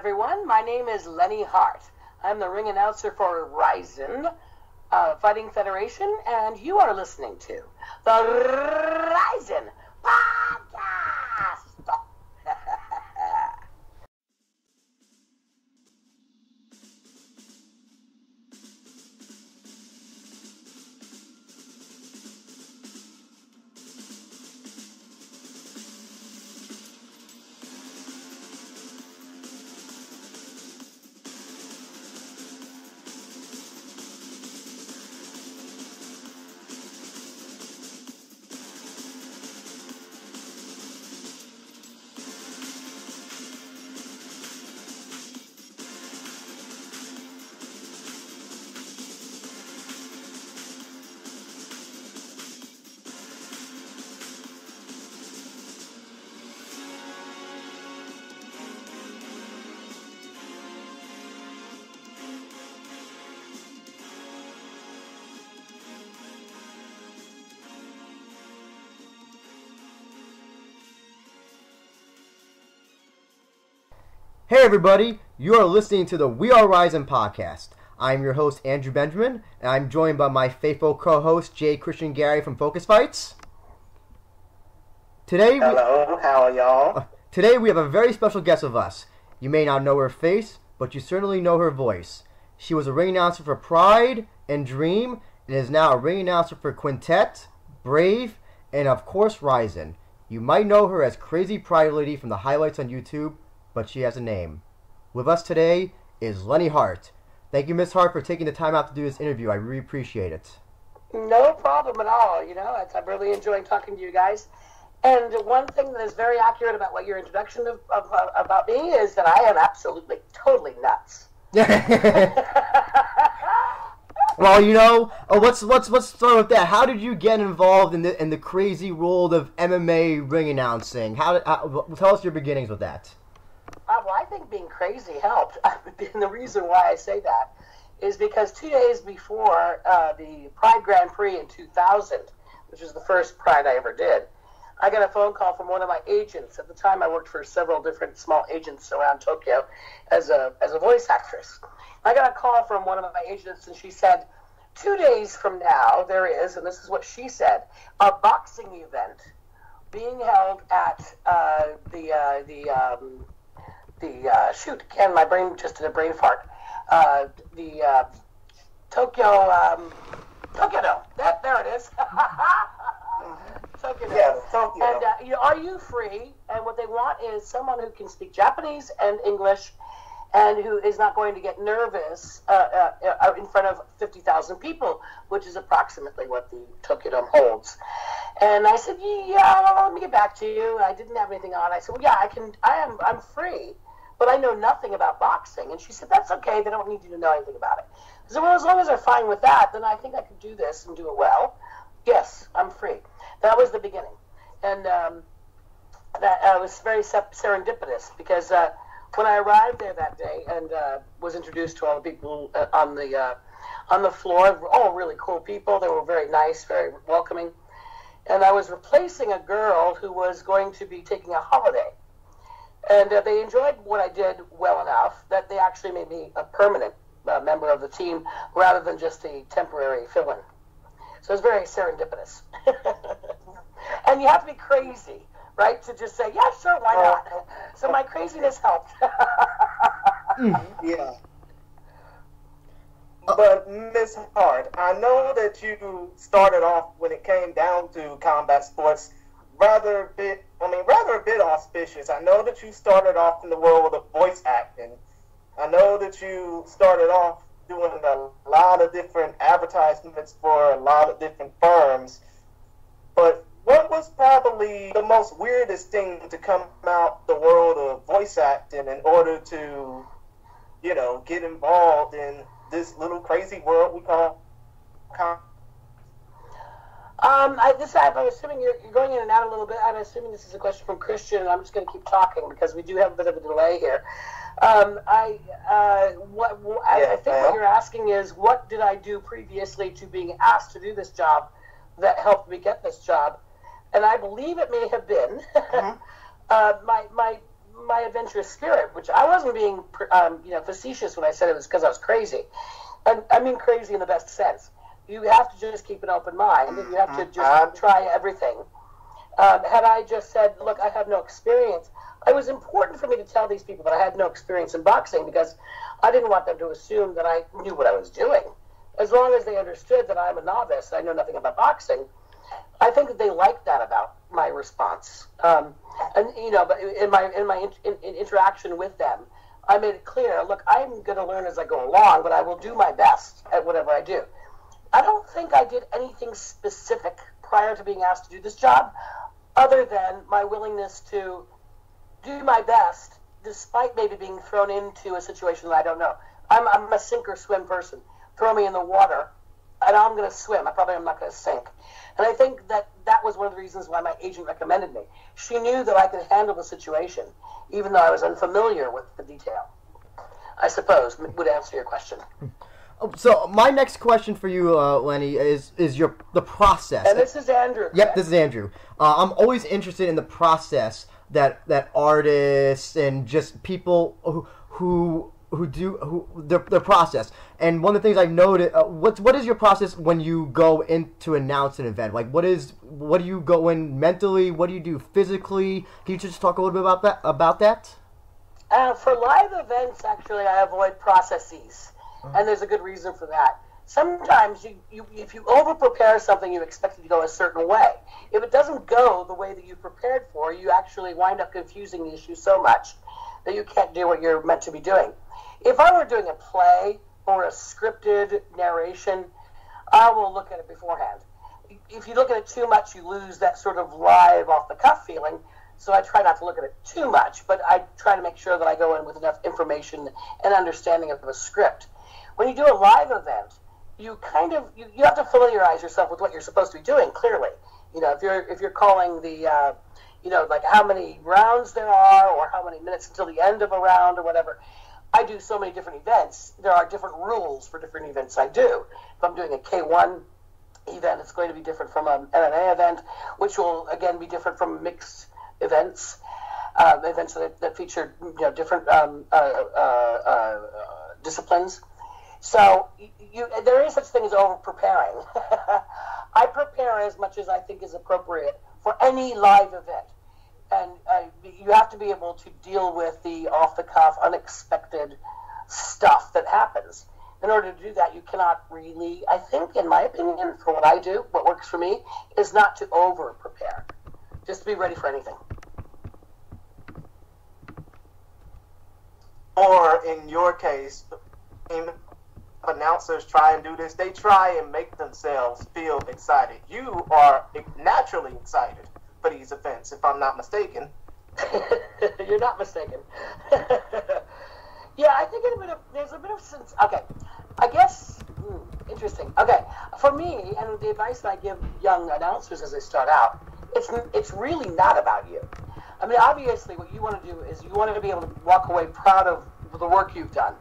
everyone. My name is Lenne Hardt. I'm the ring announcer for RIZIN Fighting Federation, and you are listening to the RIZIN Podcast. Hey everybody, you are listening to the We Are RIZIN podcast. I'm your host Andrew Benjamin, and I'm joined by my faithful co-host Jay Christian Gary from Focus Fights. Hello, how are y'all? Today we have a very special guest with us. You may not know her face, but you certainly know her voice. She was a ring announcer for Pride and Dream, and is now a ring announcer for Quintet, Brave, and of course RIZIN. You might know her as Crazy Pride Lady from the highlights on YouTube, but she has a name. With us today is Lenne Hardt. Thank you, Miss Hardt, for taking the time out to do this interview. I really appreciate it. No problem at all. I'm really enjoying talking to you guys. And one thing that is very accurate about what your introduction about me is that I am absolutely, totally nuts. Well, let's start with that. How did you get involved in the crazy world of MMA ring announcing? Tell us your beginnings with that. Well, I think being crazy helped. And the reason why I say that is because 2 days before the Pride Grand Prix in 2000, which was the first Pride I ever did, I got a phone call from one of my agents. At the time, I worked for several different small agents around Tokyo as a voice actress. I got a call from one of my agents, and she said, 2 days from now, there is, and this is what she said, a boxing event being held at my brain just did a brain fart. Tokyo Dome. There it is. Tokyo Dome. Yeah, Tokyo. And are you free? And what they want is someone who can speak Japanese and English, and who is not going to get nervous in front of 50,000 people, which is approximately what the Tokyo Dome holds. And I said, yeah, well, let me get back to you. I didn't have anything on. I said, well, yeah, I'm free, but I know nothing about boxing. And she said, that's okay. They don't need you to know anything about it. I said, well, as long as they're fine with that, then I think I could do this and do it well. Yes, I'm free. That was the beginning. And that was very serendipitous because when I arrived there that day and was introduced to all the people on the floor, all really cool people. They were very nice, very welcoming. And I was replacing a girl who was going to be taking a holiday. And they enjoyed what I did well enough that they actually made me a permanent member of the team rather than just a temporary fill-in. So it was very serendipitous. And you have to be crazy, right, to just say, yeah, sure, why not? So my craziness helped. Yeah. But Miss Hardt, I know that you started off when it came down to combat sports rather a bit auspicious. I know that you started off in the world of voice acting. I know that you started off doing a lot of different advertisements for a lot of different firms. But what was probably the most weirdest thing to come out the world of voice acting in order to, get involved in this little crazy world we call I'm assuming you're going in and out a little bit. I'm assuming this is a question from Christian, and I'm just going to keep talking because we do have a bit of a delay here. I think what you're asking is, what did I do previously to being asked to do this job that helped me get this job? And I believe it may have been my adventurous spirit, which I wasn't being, facetious when I said it was because I was crazy. And I mean crazy in the best sense. You have to just keep an open mind, and you have to just try everything. Had I just said, look, I have no experience, it was important for me to tell these people that I had no experience in boxing because I didn't want them to assume that I knew what I was doing. As long as they understood that I'm a novice, I know nothing about boxing, I think that they liked that about my response. But in my interaction with them, I made it clear, look, I'm going to learn as I go along, but I will do my best at whatever I do. I don't think I did anything specific prior to being asked to do this job, other than my willingness to do my best, despite maybe being thrown into a situation that I don't know. I'm a sink or swim person. Throw me in the water, and I'm going to swim. I probably am not going to sink. And I think that was one of the reasons why my agent recommended me. She knew that I could handle the situation, even though I was unfamiliar with the detail. I suppose would answer your question. So my next question for you, Lenny, is the process. And this is Andrew. Yep, this is Andrew. I'm always interested in the process that artists and just people who do their process. And one of the things I've noted, what is your process when you go in to announce an event? Like, what do you go in mentally? What do you do physically? Can you just talk a little bit about that? For live events, actually, I avoid processes. And there's a good reason for that. Sometimes if you over-prepare something, you expect it to go a certain way. If it doesn't go the way that you prepared for, you actually wind up confusing the issue so much that you can't do what you're meant to be doing. If I were doing a play or a scripted narration, I will look at it beforehand. If you look at it too much, you lose that sort of live, off-the-cuff feeling. So I try not to look at it too much, but I try to make sure that I go in with enough information and understanding of the script. When you do a live event, you have to familiarize yourself with what you're supposed to be doing. Clearly, if you're calling the, like how many rounds there are, or how many minutes until the end of a round, or whatever. I do so many different events. There are different rules for different events I do. If I'm doing a K1 event, it's going to be different from an MMA event, which will again be different from mixed events, events that feature different disciplines. So there is such thing as over-preparing. I prepare as much as I think is appropriate for any live event. And you have to be able to deal with the off-the-cuff, unexpected stuff that happens. In order to do that, you cannot really, I think, in my opinion, for what I do, what works for me, is not to over-prepare. Just to be ready for anything. Or, in your case, announcers try and do this, they try and make themselves feel excited. You are naturally excited for these events, if I'm not mistaken. You're not mistaken. Yeah, I think there's a bit of sense. Okay, I guess, interesting. Okay, for me, and the advice that I give young announcers as they start out, it's really not about you. I mean, obviously, what you want to do is you want to be able to walk away proud of the work you've done.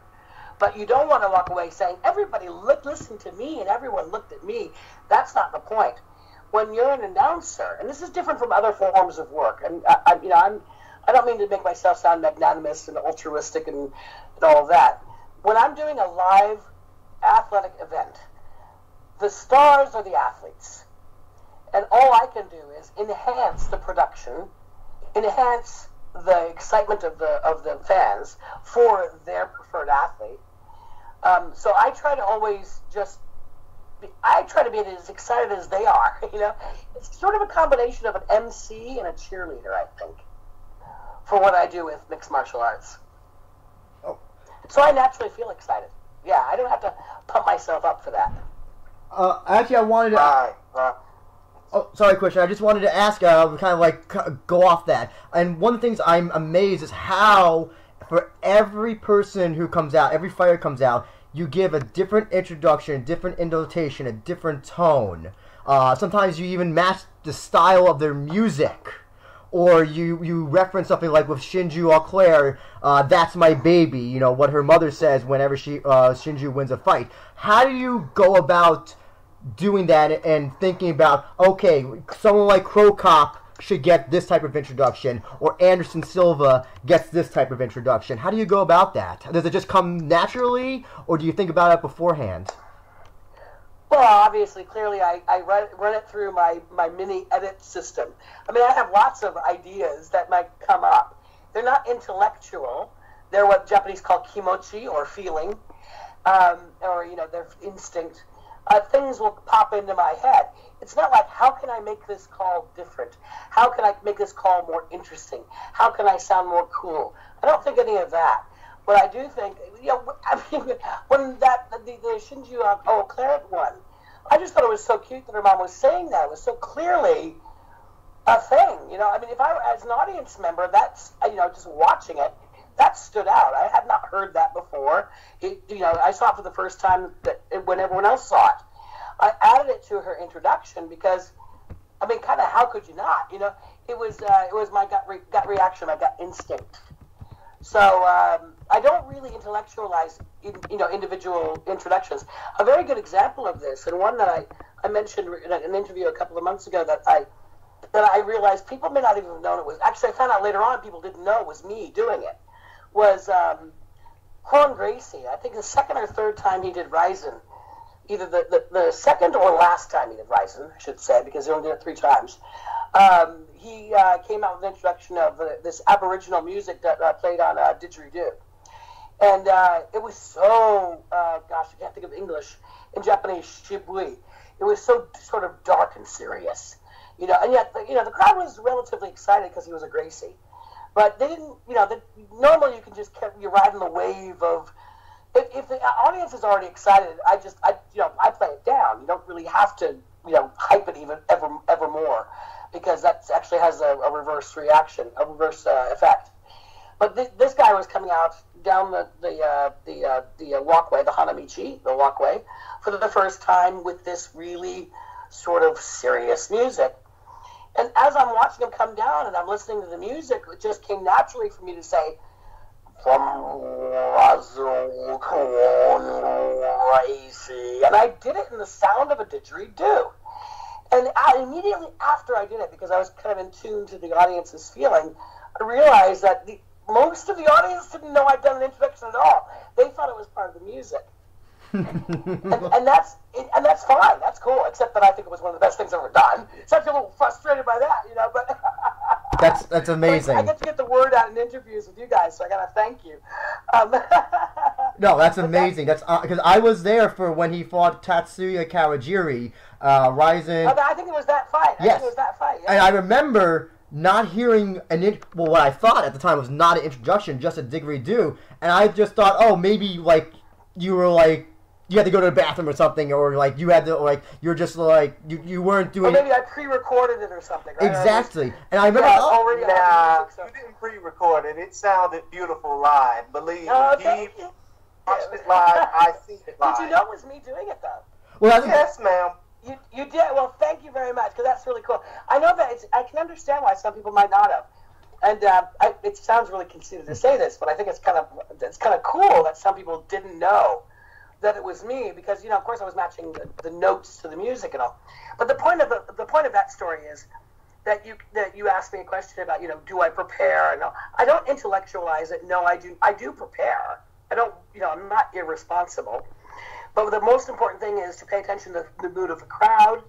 But you don't want to walk away saying, everybody listened to me and everyone looked at me. That's not the point. When you're an announcer, and this is different from other forms of work, and I don't mean to make myself sound magnanimous and altruistic and all of that. When I'm doing a live athletic event, the stars are the athletes. And all I can do is enhance the production, enhance the excitement of the fans for their preferred athlete. So I try to always be as excited as they are. It's sort of a combination of an MC and a cheerleader, I think, for what I do with mixed martial arts. Oh. So I naturally feel excited. Yeah, I don't have to pump myself up for that. Actually, I wanted to. Oh, sorry, question. I just wanted to ask, kind of like go off that. And one of the things I'm amazed is how, for every person who comes out, every fighter comes out, you give a different introduction, a different intonation, a different tone. Sometimes you even match the style of their music. Or you reference something like with Shinju Auclair, that's my baby, what her mother says whenever Shinju wins a fight. How do you go about doing that and thinking about, okay, someone like Crow Cop should get this type of introduction, or Anderson Silva gets this type of introduction? How do you go about that? Does it just come naturally, or do you think about it beforehand? Well, obviously, clearly, I run it through my mini edit system. I mean, I have lots of ideas that might come up. They're not intellectual. They're what Japanese call kimochi, or feeling, or, their instinct. Things will pop into my head. It's not like, how can I make this call different? How can I make this call more interesting? How can I sound more cool? I don't think any of that. But I do think, when the Shinju Claret one, I just thought it was so cute that her mom was saying that. It was so clearly a thing. If I were, as an audience member, that's, just watching it, that stood out. I had not heard that before. I saw it for the first time when everyone else saw it. I added it to her introduction because, kind of, how could you not? It was my gut reaction, my gut instinct. So I don't really intellectualize, individual introductions. A very good example of this, and one that I mentioned in an interview a couple of months ago that I realized people may not even have known it was. Actually, I found out later on people didn't know it was me doing it. Was Juan Gracie. I think the second or third time he did RIZIN. Either the second or last time he did RIZIN, I should say, because he only did it 3 times. He came out with an introduction of this Aboriginal music that played on didgeridoo. And it was so, I can't think of English, in Japanese, shibui. It was so sort of dark and serious. And yet, the crowd was relatively excited because he was a Gracie. But they didn't, normally you can just you ride in the wave of, if the audience is already excited, I play it down. You don't really have to, hype it even ever more, because that actually has a reverse reaction, a reverse effect. But this guy was coming out down the walkway, the Hanamichi, the walkway, for the first time with this really sort of serious music. And as I'm watching him come down and I'm listening to the music, it just came naturally for me to say, from Razzle Crazy. And I did it in the sound of a didgeridoo. And immediately after I did it, because I was kind of in tune to the audience's feeling, I realized that most of the audience didn't know I'd done an introduction at all. They thought it was part of the music. and that's fine. That's cool. Except that I think it was one of the best things I've ever done. So I feel a little frustrated by that, But that's amazing. I get to get the word out in interviews with you guys, so I gotta thank you. No, that's amazing. That's because I was there for when he fought Tatsuya Kawajiri, RIZIN. I think it was that fight. Yes. I think it was that fight. Yeah. And I remember not hearing what I thought at the time was not an introduction, just a didgeridoo, and I just thought, oh, maybe you were you had to go to the bathroom or something, or you had to you're just you weren't doing. Or maybe I pre-recorded it or something. Right? Exactly, and I remember. You didn't pre-record it. It sounded beautiful live. Believe me. Watched it live. I see it live. Did you know it was me doing it though? Well, yes, ma'am. You did. Well, thank you very much, because that's really cool. I know that I can understand why some people might not have. And it sounds really conceited to say this, but I think it's kind of cool that some people didn't know that it was me, because of course I was matching the notes to the music and all. But the point of that story is that you asked me a question about do I prepare? And no, I don't intellectualize it. No, I do prepare. I don't I'm not irresponsible. But the most important thing is to pay attention to the mood of the crowd.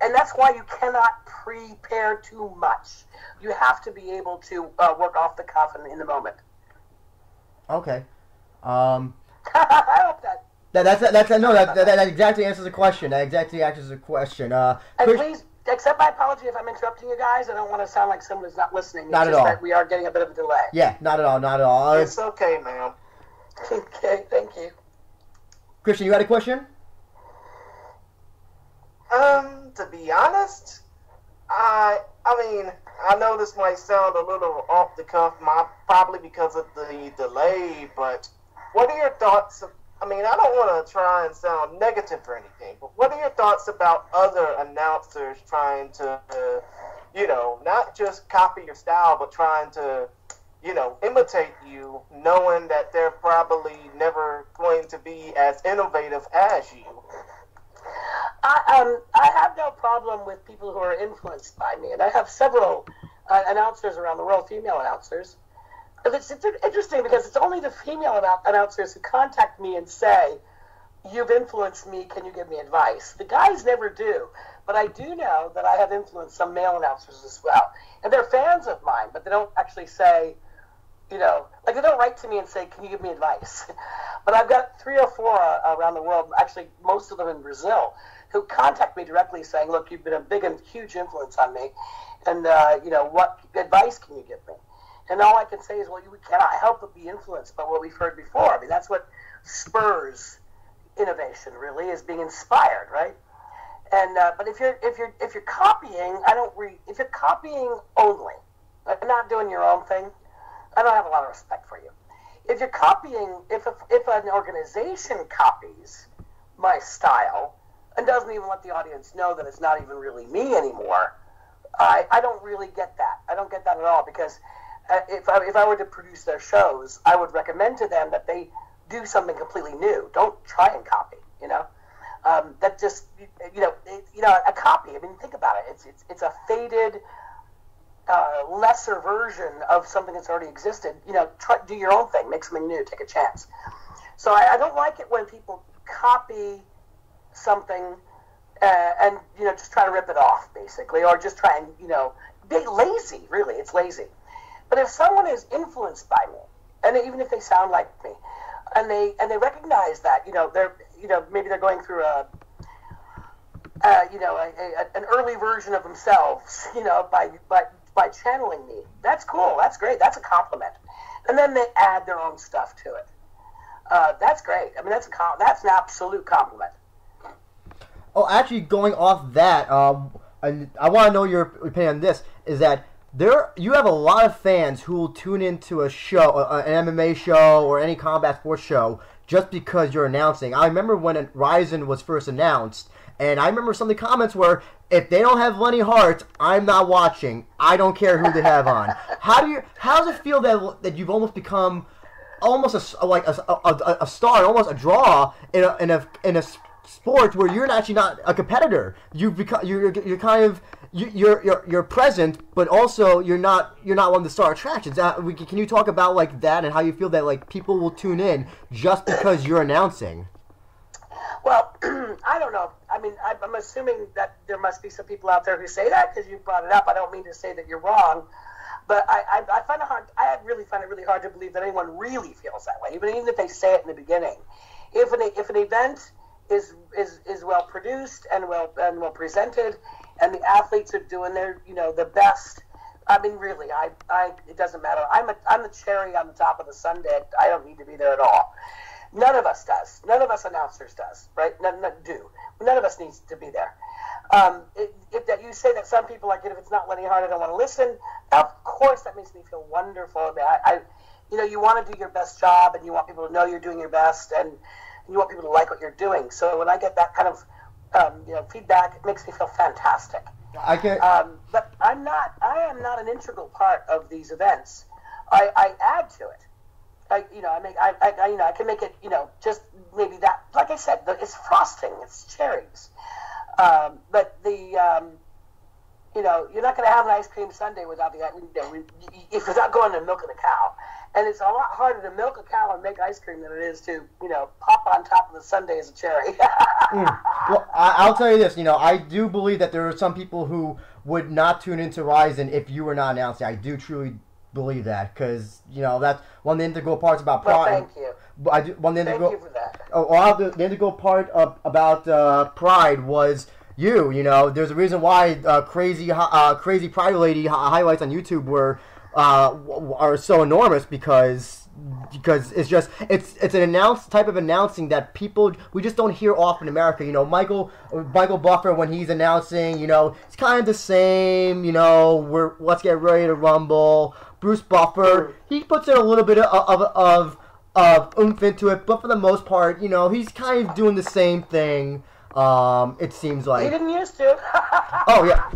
And that's why you cannot prepare too much. You have to be able to work off the cuff and in the moment. Okay. I hope that. That exactly answers the question. That exactly answers the question. And please accept my apology if I'm interrupting you guys. I don't want to sound like someone who's not listening. Not at all. That we are getting a bit of a delay. Yeah, not at all. Not at all. It's okay, ma'am. Okay, thank you. Christian, you had a question? To be honest, I know this might sound a little off the cuff, probably because of the delay, but what are your thoughts? I don't want to try and sound negative or anything, but what are your thoughts about other announcers trying to, not just copy your style, but trying to, imitate you, knowing that they're probably never going to be as innovative as you? I have no problem with people who are influenced by me, and I have several announcers around the world, female announcers. It's interesting because it's only the female announcers who contact me and say, "You've influenced me. Can you give me advice?" The guys never do, but I do know that I have influenced some male announcers as well, and they're fans of mine, but they don't actually say, like they don't write to me and say, "Can you give me advice?" But I've got 3 or 4 around the world, actually most of them in Brazil, who contact me directly saying, "Look, you've been a big and huge influence on me, and what advice can you give me?" And all I can say is, well, we cannot help but be influenced by what we've heard before. I mean, that's what spurs innovation, really, is being inspired, right? And but if you're copying, if you're copying only, like not doing your own thing, I don't have a lot of respect for you. If you're copying, if an organization copies my style and doesn't even let the audience know that it's not even really me anymore, I don't really get that. I don't get that at all, because if I were to produce their shows, I would recommend to them that they do something completely new. Don't try and copy. That just a copy. I mean, think about it. It's a faded, lesser version of something that's already existed. Do your own thing. Make something new. Take a chance. So I don't like it when people copy something and just try to rip it off, basically, or just try and be lazy. Really, it's lazy. But if someone is influenced by me, and even if they sound like me, and they recognize that they're maybe they're going through an early version of themselves by channeling me, that's cool, that's great, that's a compliment. And then they add their own stuff to it. That's great. I mean, that's an absolute compliment. Oh, actually, going off that, I want to know your opinion on this. Is that you have a lot of fans who will tune into a show, an MMA show, or any combat sports show, just because you're announcing. I remember when RIZIN was first announced, and I remember some of the comments were, "If they don't have Lenne Hardt, I'm not watching. I don't care who they have on." How does it feel that you've almost become almost a star, almost a draw in a sport where you're actually not a competitor? You're present, but also you're not one of the star attractions. Can you talk about like that and how you feel that like people will tune in just because you're announcing? Well, I don't know. I mean, I'm assuming that there must be some people out there who say that because you brought it up. I don't mean to say that you're wrong, but I find it hard. I really find it really hard to believe that anyone really feels that way, even if they say it in the beginning. If an event is well produced and well presented, and the athletes are doing their the best, I mean, really, it doesn't matter. I'm the cherry on the top of the sundae. I don't need to be there at all. None of us does. None of us announcers does, right? None of us needs to be there. If that you say that some people like it, if it's not Lenne Hardt, I don't want to listen. Of course, that makes me feel wonderful. You want to do your best job, and you want people to know you're doing your best, and you want people to like what you're doing. So when I get that kind of feedback, it makes me feel fantastic. But I am not an integral part of these events. I add to it. I can make it, just maybe that, like I said, it's frosting, it's cherries. But you're not going to have an ice cream sundae without without going to milking a cow. And it's a lot harder to milk a cow and make ice cream than it is to, pop on top of the sundae as a cherry. Well, I'll tell you this, I do believe that there are some people who would not tune into RIZIN if you were not announcing. I do truly believe that, because that's one of the integral parts about pride. Well, thank you. Thank you for that. The integral part about pride was you. There's a reason why crazy pride lady highlights on YouTube are so enormous, because it's an type of announcing that we just don't hear often in America. Michael Buffer, when he's announcing, it's kind of the same. Let's get ready to rumble. Bruce Buffer, he puts in a little bit of oomph into it, but for the most part, he's kind of doing the same thing. It seems like he didn't used to. Oh yeah.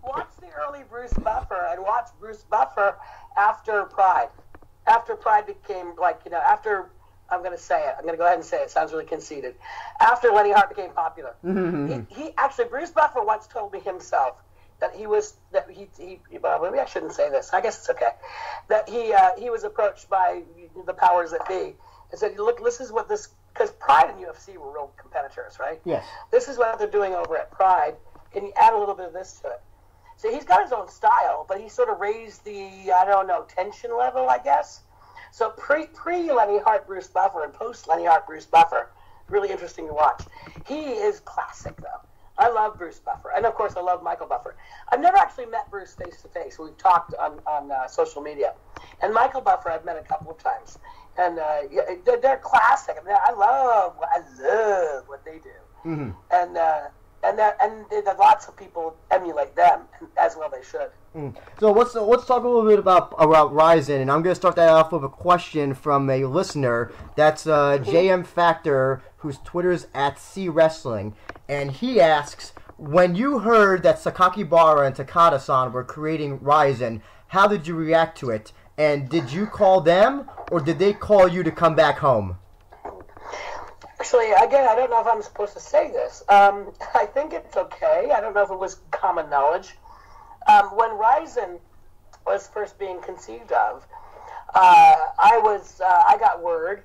Watch the early Bruce Buffer and watch Bruce Buffer after Pride. After Pride became after I'm going to say it. I'm going to go ahead and say it. It sounds really conceited. After Lenne Hardt became popular, he actually, Bruce Buffer once told me himself that well, maybe I shouldn't say this. I guess it's okay. That he was approached by the powers that be and said, look, this is what this, because Pride and UFC were real competitors, right? Yes. This is what they're doing over at Pride. Can you add a little bit of this to it? So he's got his own style, but he sort of raised the, I don't know, tension level, I guess. So pre-Lenne Hardt Bruce Buffer and post-Lenne Hardt Bruce Buffer, really interesting to watch. He is classic, though. I love Bruce Buffer. And, of course, I love Michael Buffer. I've never actually met Bruce face-to-face. We've talked on social media. And Michael Buffer I've met a couple of times. And they're classic. I mean, I love what they do. Mm-hmm. And lots of people emulate them, as well they should. So let's talk a little bit about RIZIN, and I'm going to start that off with a question from a listener. That's JM Factor, whose Twitter's @CWrestling, and he asks, when you heard that Sakakibara and Takada-san were creating RIZIN, how did you react to it? And did you call them, or did they call you to come back home? Actually, again, I don't know if I'm supposed to say this. I think it's okay. I don't know if it was common knowledge. When RIZIN was first being conceived of, I got word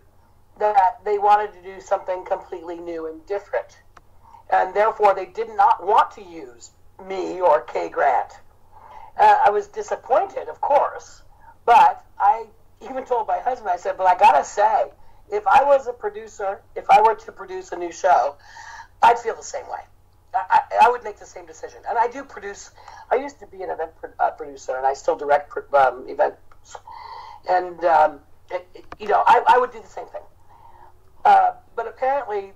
that they wanted to do something completely new and different, and therefore they did not want to use me or Kay Grant. I was disappointed, of course, but I even told my husband, I said, but I gotta say, if I was a producer, if I were to produce a new show, I'd feel the same way. I would make the same decision. And I do produce. I used to be an event producer, and I still direct events. And, I would do the same thing. But apparently,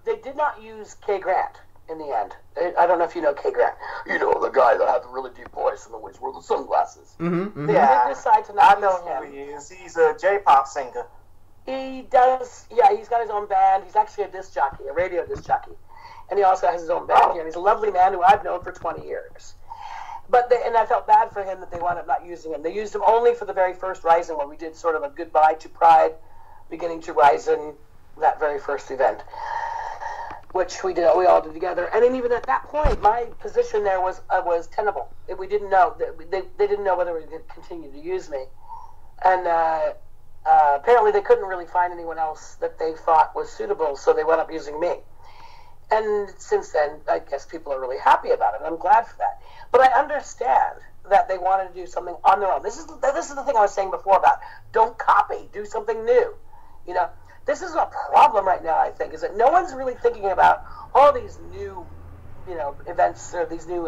they did not use Kay Grant in the end. I don't know if you know Kay Grant. You know, the guy that had the really deep voice and always wore the sunglasses. Mm-hmm. They did decide to not use him. I know who he is. He's a J-pop singer. He does, yeah, he's got his own band. He's actually a disc jockey, a radio disc jockey. And he also has his own band here. And he's a lovely man who I've known for 20 years. And I felt bad for him that they wound up not using him. They used him only for the very first RIZIN, where we did sort of a goodbye to Pride, beginning to RIZIN, that very first event, which we all did together. And then even at that point, my position there was tenable. We didn't know. They didn't know whether they could continue to use me. And apparently they couldn't really find anyone else that they thought was suitable, so they wound up using me. And since then, I guess people are really happy about it, and I'm glad for that. But I understand that they wanted to do something on their own. This is the thing I was saying before about don't copy, do something new. You know, this is a problem right now, I think, is that no one's really thinking about all these new, events or these new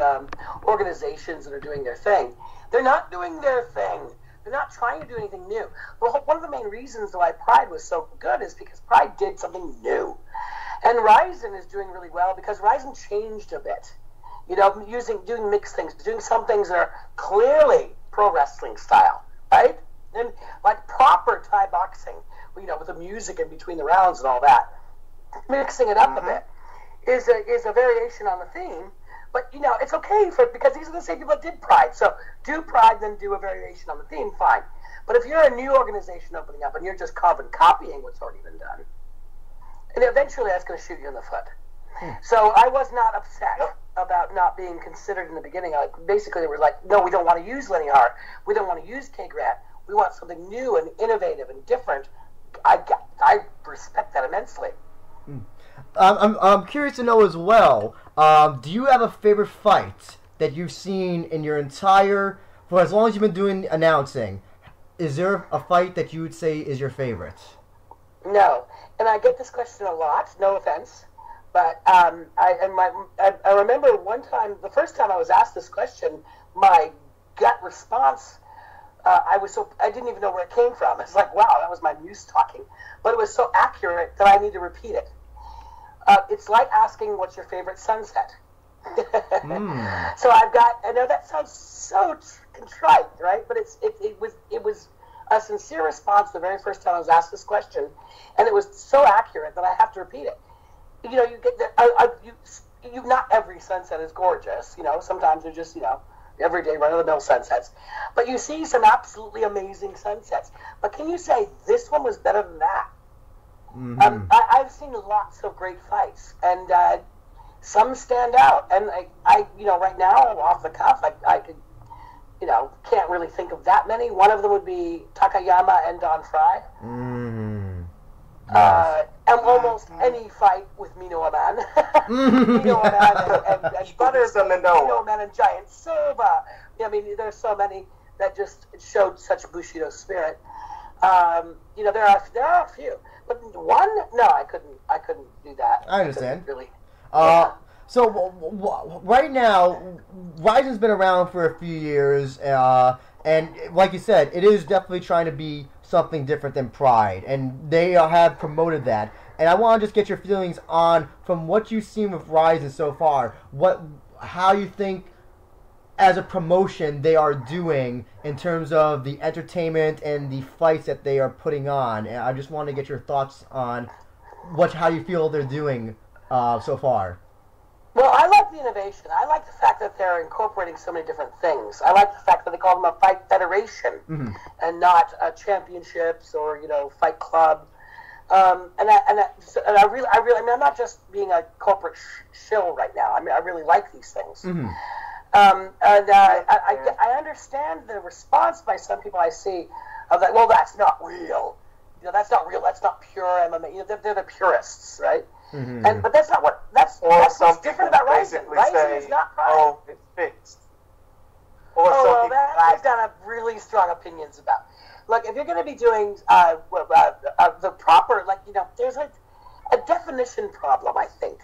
organizations that are doing their thing. They're not doing their thing. They're not trying to do anything new. But one of the main reasons why Pride was so good is because Pride did something new. And RIZIN is doing really well because RIZIN changed a bit. Doing mixed things, doing some things that are clearly pro wrestling style, right? And like proper Thai boxing, with the music in between the rounds and all that. Mixing it up a bit is a variation on the theme. But, it's okay because these are the same people that did Pride. So do Pride, then do a variation on the theme, fine. But if you're a new organization opening up and you're just carbon copying what's already been done, and eventually that's going to shoot you in the foot. So I was not upset about not being considered in the beginning. Basically, they were like, no, we don't want to use Lenne Hardt. We don't want to use Kay Grant. We want something new and innovative and different. I respect that immensely. I'm curious to know as well, do you have a favorite fight that you've seen in your for as long as you've been doing announcing? Is there a fight that you would say is your favorite? No. And I get this question a lot, no offense. But I remember one time, the first time I was asked this question, my gut response, I didn't even know where it came from. It's like, wow, that was my muse talking. But it was so accurate that I need to repeat it. It's like asking, what's your favorite sunset? So I know that sounds so contrite, right? But it was a sincere response the very first time I was asked this question, and it was so accurate that I have to repeat it. You get that. Not every sunset is gorgeous. Sometimes they're just everyday run-of-the-mill sunsets. But you see some absolutely amazing sunsets. But can you say this one was better than that? I've seen lots of great fights, and some stand out. And I right now off the cuff, I could, can't really think of that many. One of them would be Takayama and Don Fry. Yes. And almost any fight with Mino Aman. Mino Aman and Butters, Mino Aman and Giant Silva. I mean, there's so many that just showed such Bushido spirit. There are a few, but one, no, I couldn't do that. I understand. Really. So right now, Rizin's been around for a few years, and like you said, it is definitely trying to be something different than Pride, and they have promoted that. And I want to just get your feelings on, from what you've seen with Rizin so far, how you think as a promotion they are doing in terms of the entertainment and the fights that they are putting on. And I just want to get your thoughts on how you feel they're doing so far. Well, I like the innovation. I like the fact that they're incorporating so many different things. I like the fact that they call them a fight federation and not championships or fight club. And I really, I mean, I'm not just being a corporate shill right now. I mean, I really like these things. I understand the response by some people I see of that. Well, that's not real. That's not real. That's not pure MMA. They're the purists, right? But that's not what. That's what's different about Rizin. Rizin is not Pride. Oh, it's fixed. That I've got really strong opinions about. Look, if you're going to be doing the proper, there's a definition problem, I think,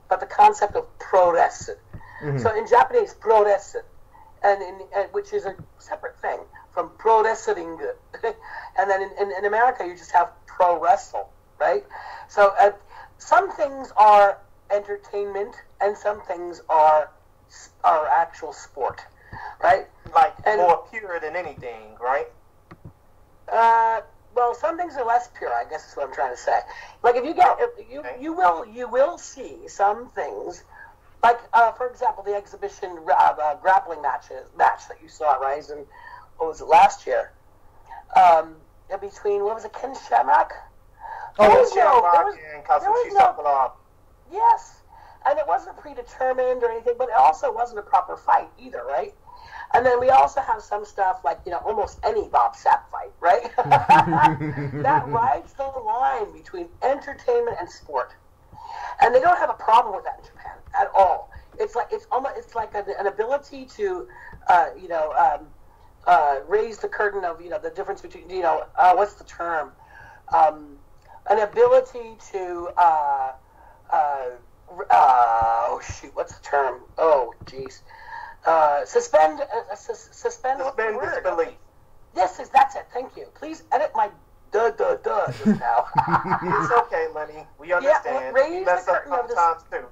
about the concept of pro wrestling. So in Japanese, pro wrestling, which is a separate thing from pro wrestling, and then in America you just have pro wrestle, right? So some things are entertainment, and some things are actual sport, right? More pure than anything, right? Well, some things are less pure, I guess is what I'm trying to say. Like if you get, you will see some things, like for example, the exhibition grappling match that you saw at Rizin, what was it, last year? Between, what was it, Ken Shamrock? And Kazushi Sakuraba. Yes, and it wasn't predetermined or anything, but it also wasn't a proper fight either, right? And then we also have some stuff like, almost any Bob Sapp fight, right? That rides the line between entertainment and sport. And they don't have a problem with that in Japan at all. It's like an ability to, raise the curtain of, the difference between, what's the term? An ability to, what's the term? Oh, jeez. Suspend disbelief. Yes, that's it. Thank you. Please edit my just now. It's okay, Lenny. We understand. Yeah, raise mess the up curtain of this. sometimes too.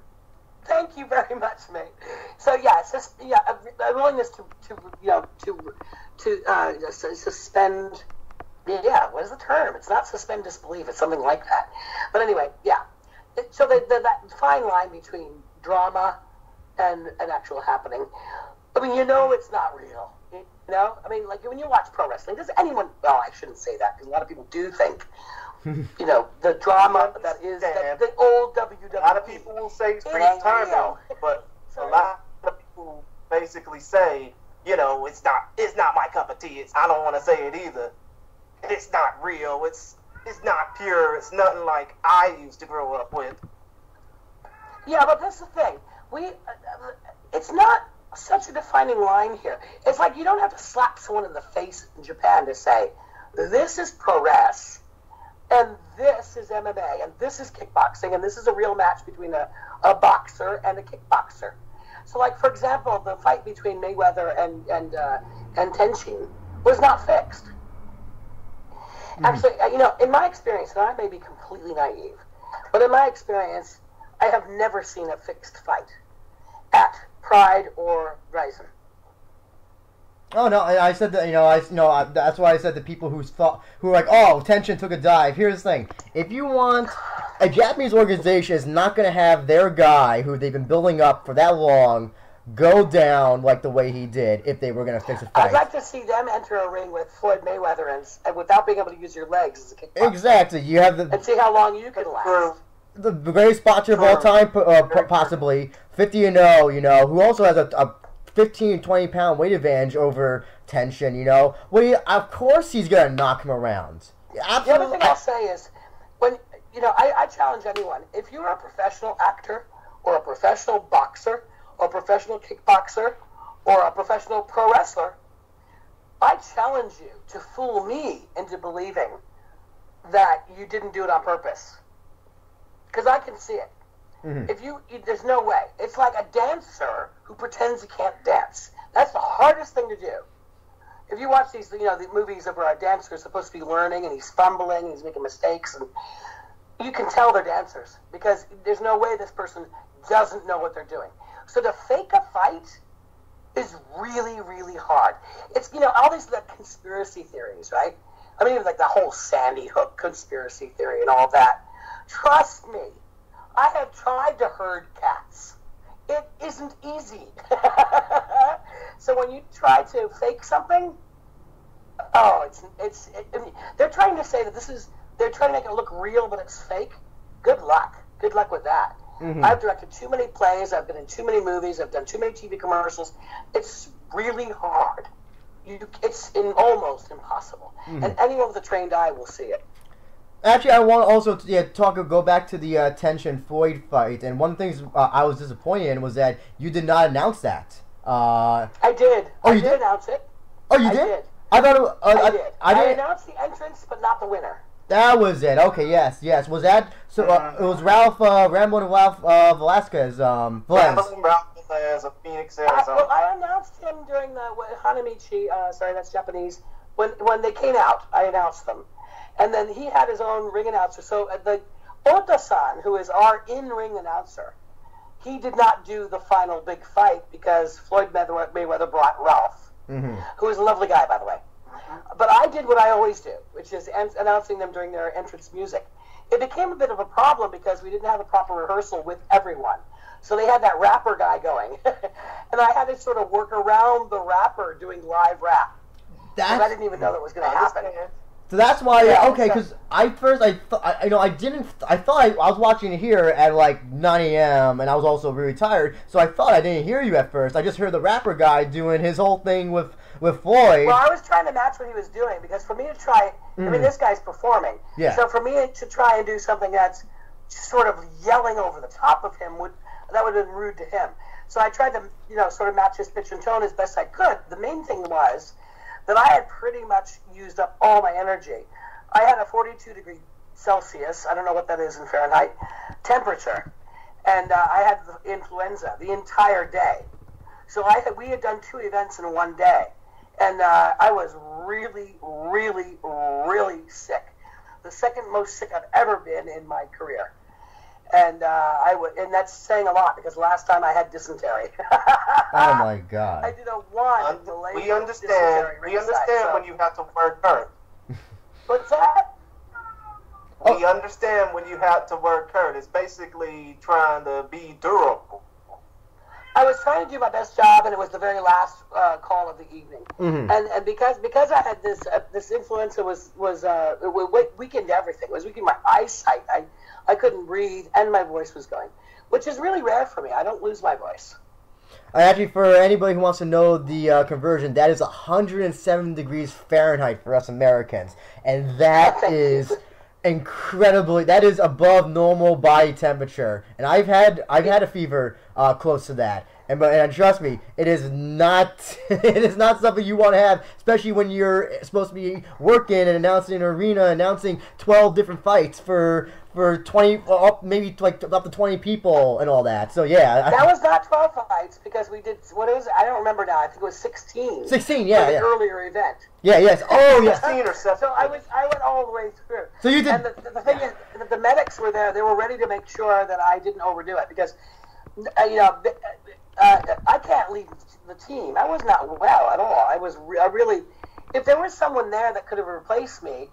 Thank you very much, mate. So a willingness to suspend. Yeah, what is the term? It's not suspend disbelief. It's something like that. But anyway, yeah. So that fine line between drama and an actual happening. I mean, it's not real. I mean, like when you watch pro wrestling, does anyone? Well, I shouldn't say that because a lot of people do think, the drama that is the old WWE. A lot of people will say it's predetermined, but a lot of people basically say, it's not my cup of tea. I don't want to say it either. It's not real. It's not pure. It's nothing like I used to grow up with. Yeah, but that's the thing. It's not such a defining line here. It's like you don't have to slap someone in the face in Japan to say, this is pro wrestling, and this is MMA, and this is kickboxing, and this is a real match between a boxer and a kickboxer. So, like, for example, the fight between Mayweather and Tenshin was not fixed. Actually, in my experience, and I may be completely naive, but in my experience, I have never seen a fixed fight at Pride or Rizin. Oh no! I said that that's why I said the people who were like, oh, Tenshin took a dive. Here's the thing: if you want, a Japanese organization is not going to have their guy who they've been building up for that long go down like the way he did if they were going to fix a fight. I'd like to see them enter a ring with Floyd Mayweather and without being able to use your legs as a kickboxer. Exactly. You have and see how long you can last. The greatest boxer of all time, possibly 50-0. You know, who also has a 15, 20-pound weight advantage over Tension. You know, well, of course he's going to knock him around. Absolutely. The other thing I'll say is, when I challenge anyone. If you're a professional actor or a professional boxer or a professional kickboxer or a professional pro wrestler, I challenge you to fool me into believing that you didn't do it on purpose. Because I can see it. Mm-hmm. There's no way. It's like a dancer who pretends he can't dance. That's the hardest thing to do. If you watch these, the movies where a dancer is supposed to be learning and he's fumbling and he's making mistakes, and you can tell they're dancers because there's no way this person doesn't know what they're doing. So to fake a fight is really, really hard. It's, all these conspiracy theories, right? I mean, like the whole Sandy Hook conspiracy theory and all that. Trust me, I have tried to herd cats. It isn't easy. So when you try to fake something, they're trying to say that they're trying to make it look real, but it's fake. Good luck. Good luck with that. Mm-hmm. I've directed too many plays. I've been in too many movies. I've done too many TV commercials. It's really hard. It's almost impossible. Mm-hmm. And anyone with a trained eye will see it. Actually, I want to also go back to the Tension Floyd fight. And one thing I was disappointed in was that you did not announce that. I did. Oh, you did announce it. Oh, you did? I did. I thought I did. I announced the entrance, but not the winner. That was it. Okay, yes. Was that so? It was Ralph Rambo and Ralph Velasquez. Ralph Velasquez of Phoenix, Arizona. Well, I announced him during the Hanamichi. Sorry, that's Japanese. When they came out, I announced them, and then he had his own ring announcer. So the Ota-san, who is our in-ring announcer, he did not do the final big fight because Floyd Mayweather brought Ralph, who is a lovely guy, by the way. But I did what I always do, which is announcing them during their entrance music. It became a bit of a problem because we didn't have a proper rehearsal with everyone. So they had that rapper guy going. And I had to sort of work around the rapper doing live rap. Because I didn't even know that was going to happen. So that's why, because I thought I was watching it here at like 9 a.m. and I was also really tired, so I thought I didn't hear you at first. I just heard the rapper guy doing his whole thing with Floyd. Well, I was trying to match what he was doing because for me to try, I mean, this guy's performing. Yeah. So for me to try and do something that's sort of yelling over the top of him would have been rude to him. So I tried to, sort of match his pitch and tone as best I could. The main thing was that I had pretty much used up all my energy. I had a 42 degree Celsius, I don't know what that is in Fahrenheit, temperature. And I had the influenza the entire day. So we had done 2 events in one day. And I was really, really, really sick. The second most sick I've ever been in my career. And and that's saying a lot because last time I had dysentery. Oh my God! I did a one. We understand. We understand when you have to work hurt. What's that? We understand when you have to work hurt. It's basically trying to be durable. I was trying to do my best job, and it was the very last call of the evening. Mm-hmm. And because I had this influenza was weakened everything. It was weakening my eyesight. I couldn't breathe, and my voice was going, which is really rare for me. I don't lose my voice. Actually, for anybody who wants to know the conversion, that is 107 degrees Fahrenheit for us Americans, and that is incredibly. That is above normal body temperature, and I've had a fever close to that. And trust me, it is not something you want to have, especially when you're supposed to be working and announcing an arena, announcing 12 different fights for 20, maybe like up to 20 people and all that. So yeah, that was not 12 fights because we did what is it? I don't remember now. I think it was 16. 16, yeah, for the yeah. earlier event. Yeah, yes. Oh, yes. 16 or 17. So I went all the way through. So you did. And the thing is, that the medics were there. They were ready to make sure that I didn't overdo it because, I can't leave the team. I was not well at all. I really, if there was someone there that could have replaced me,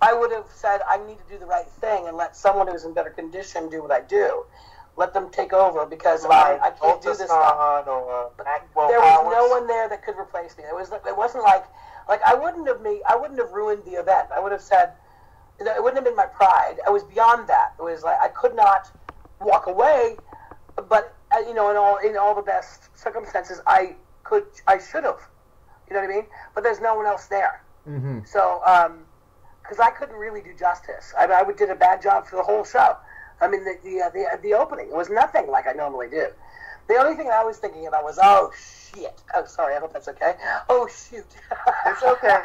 I would have said I need to do the right thing and let someone who's in better condition do what I do. let them take over because Like I can't do this stuff. Or There was no one there that could replace me. It wasn't like I wouldn't have ruined the event. I would have said it wouldn't have been my pride. I was beyond that. It was like I could not walk away, but in all the best circumstances, I should have. You know what I mean? But there's no one else there. Mm-hmm. So, because I couldn't really do justice. I did a bad job for the whole show. I mean, the opening, it was nothing like I normally do. The only thing I was thinking about was, oh, shit. Oh, sorry, I hope that's okay. Oh, shoot. It's okay.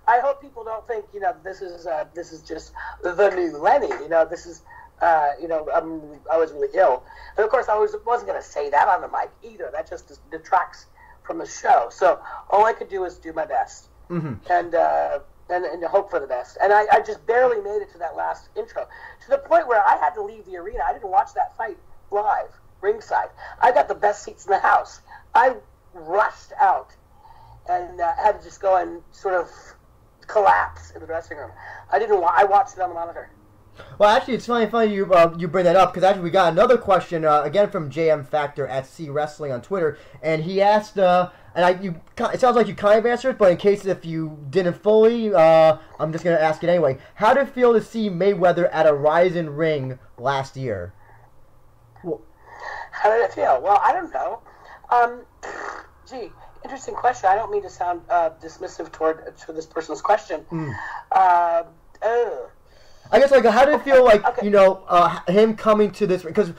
I hope people don't think, this is just the new Lenny. This is, I was really ill. And, of course, I wasn't going to say that on the mic either. That just detracts from the show. So all I could do was do my best. Mm-hmm. And hope for the best. And I just barely made it to that last intro, to the point where I had to leave the arena. I didn't watch that fight live, ringside. I got the best seats in the house. I rushed out and had to just go and sort of collapse in the dressing room. I watched it on the monitor. Well, actually, it's funny you bring that up, because actually we got another question, again from JM Factor at C Wrestling on Twitter, and he asked, it sounds like you kind of answered, but in case if you didn't fully, I'm just going to ask it anyway. How did it feel to see Mayweather at a RIZIN ring last year? Well, how did it feel? Well, I don't know. Interesting question. I don't mean to sound dismissive toward this person's question. I guess, how did it feel like, Okay. him coming to this, because,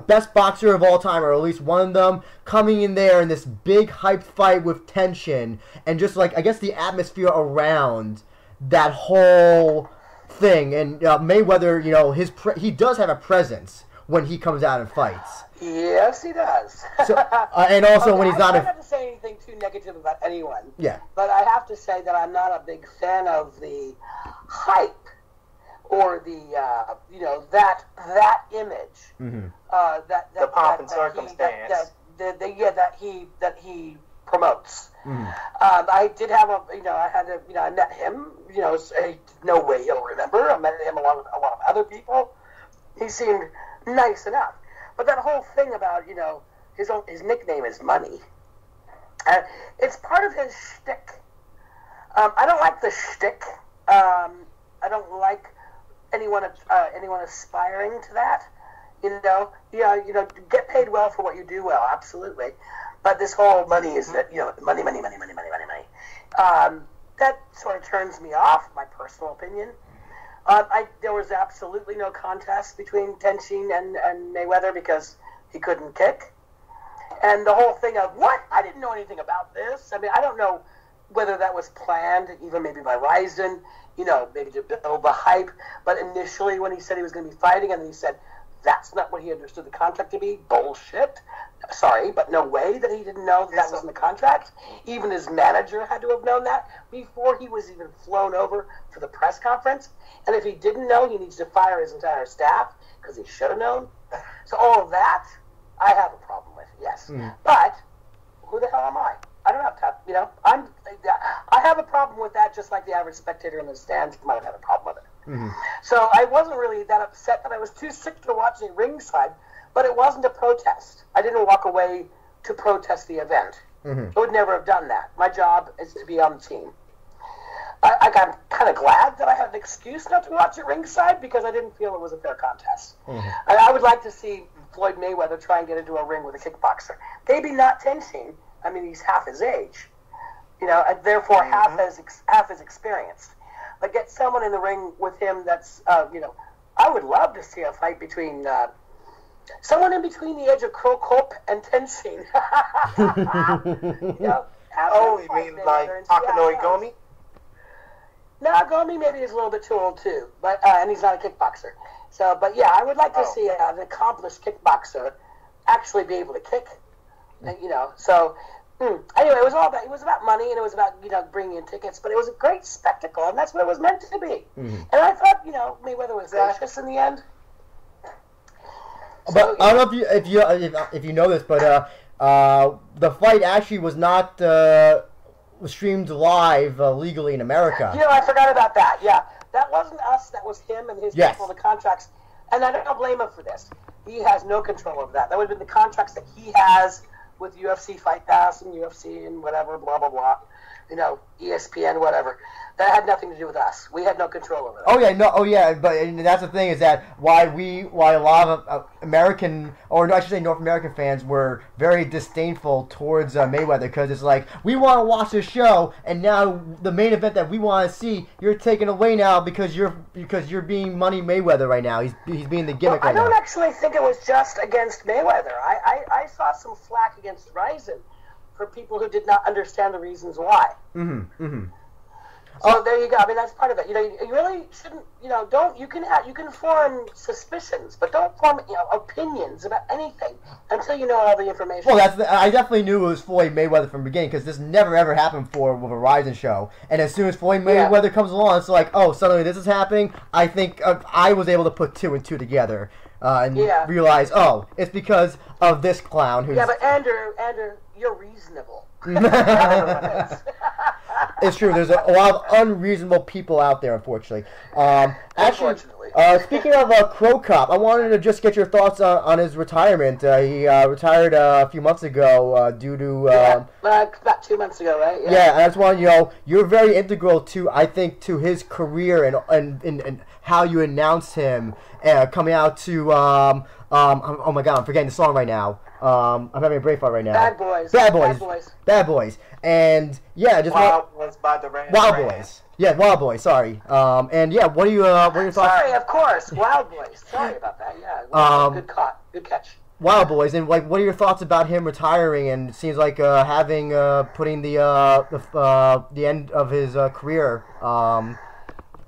best boxer of all time, or at least one of them, coming in there in this big hyped fight with tension, and just, I guess the atmosphere around that whole thing, and Mayweather, he does have a presence when he comes out and fights. Yes, he does. So, and also when he's not... I don't have to say anything too negative about anyone. Yeah. But I have to say that I'm not a big fan of the hype or the that image, mm-hmm. The pomp and circumstance that he promotes. Mm-hmm. I did have I met him. No way he'll remember. I met him along with a lot of other people. He seemed nice enough, but that whole thing about his nickname is Money. It's part of his shtick. I don't like the shtick. I don't like anyone aspiring to that. Get paid well for what you do well, absolutely. But this whole money is that money. That sort of turns me off. My personal opinion. There was absolutely no contest between Tenshin and Mayweather because he couldn't kick. And the whole thing of, what? I didn't know anything about this. I mean, I don't know whether that was planned, even maybe by RIZIN, maybe to build the hype. But initially when he said he was going to be fighting, and then he said that's not what he understood the contract to be, bullshit. Sorry, but no way that he didn't know that was in the contract. Even his manager had to have known that before he was even flown over for the press conference. And if he didn't know, he needs to fire his entire staff because he should have known. So all of that, I have a problem with, yes. Mm. But who the hell am I? I don't have time, I have a problem with that, just like the average spectator in the stands might have a problem with it. Mm-hmm. So I wasn't really that upset that I was too sick to watch it ringside, but it wasn't a protest. I didn't walk away to protest the event. Mm-hmm. I would never have done that. My job is to be on the team. I got kind of glad that I had an excuse not to watch it ringside because I didn't feel it was a fair contest. Mm-hmm. I would like to see Floyd Mayweather try and get into a ring with a kickboxer. Maybe not Tenshin. I mean, he's half his age, and therefore half as experienced. But get someone in the ring with him that's, I would love to see a fight between someone in between the age of Krokop and Tenshin. Oh, you mean like Takanori Gomi? No, Gomi maybe is a little bit too old too, but and he's not a kickboxer. So, but yeah, I would like to see an accomplished kickboxer actually be able to kick. So anyway, it was about money, and it was about bringing in tickets, but it was a great spectacle, and that's what it was meant to be. Mm-hmm. And I thought Mayweather was gracious in the end. But I don't know if you know this, but the fight actually was not streamed live legally in America. I forgot about that. Yeah, that wasn't us. That was him and his yes. people, the contracts. And I don't blame him for this. He has no control over that. That would have been the contracts that he has with UFC Fight Pass and UFC and whatever, blah, blah, blah. You know, ESPN, whatever. That had nothing to do with us. We had no control over that. Oh yeah, no, oh yeah, but and that's the thing is that why a lot of American, or no, I should say North American fans were very disdainful towards Mayweather, because it's like, we want to watch this show, and now the main event that we want to see, you're taking away now because you're being Money Mayweather right now. He's being the gimmick right now. I don't actually think it was just against Mayweather. I saw some flack against Risin for people who did not understand the reasons why. Mm-hmm. Mm-hmm. So there you go. I mean, that's part of it. You know, you really shouldn't. You know, don't. You can form suspicions, but don't form opinions about anything until you know all the information. Well, I definitely knew it was Floyd Mayweather from the beginning, because this never ever happened before with a RIZIN show. And as soon as Floyd Mayweather comes along, it's like, oh, suddenly this is happening. I think I was able to put 2 and 2 together and realize, oh, it's because of this clown who's. Yeah, but Andrew, you're reasonable. It's true. There's a lot of unreasonable people out there, unfortunately. Actually, speaking of Crow Cop, I wanted to just get your thoughts on his retirement. He retired a few months ago due to... about 2 months ago, right? Yeah, and I just wanted, you're very integral to, I think, to his career and how you announced him coming out to... oh my God, I'm forgetting the song right now. I'm having a brain fart right now. Bad Boys. Bad Boys. And yeah, just Wild Boys by Duran. Wild Boys. Yeah, Wild Boys. Sorry. And yeah, what are your thoughts? Sorry, of course, Wild Boys. Sorry about that. Yeah. Good catch. Wild Boys, and like, what are your thoughts about him retiring? And it seems like putting the end of his career.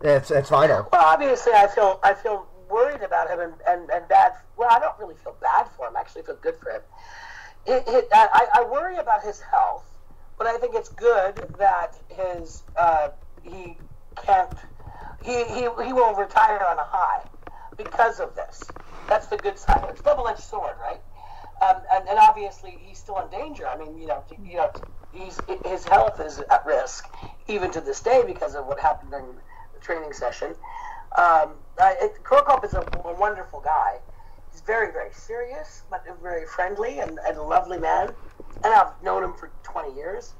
It's final. Well, obviously, I feel worried about him and bad. Well, I don't really feel bad for him. I actually feel good for him. I worry about his health, but I think it's good that he will retire on a high because of this. That's the good side. It's a double-edged sword, right? And obviously he's still in danger. I mean, his health is at risk even to this day because of what happened during the training session. Crow Cop is a wonderful guy. He's very, very serious, but very friendly and a lovely man. And I've known him for 20 years.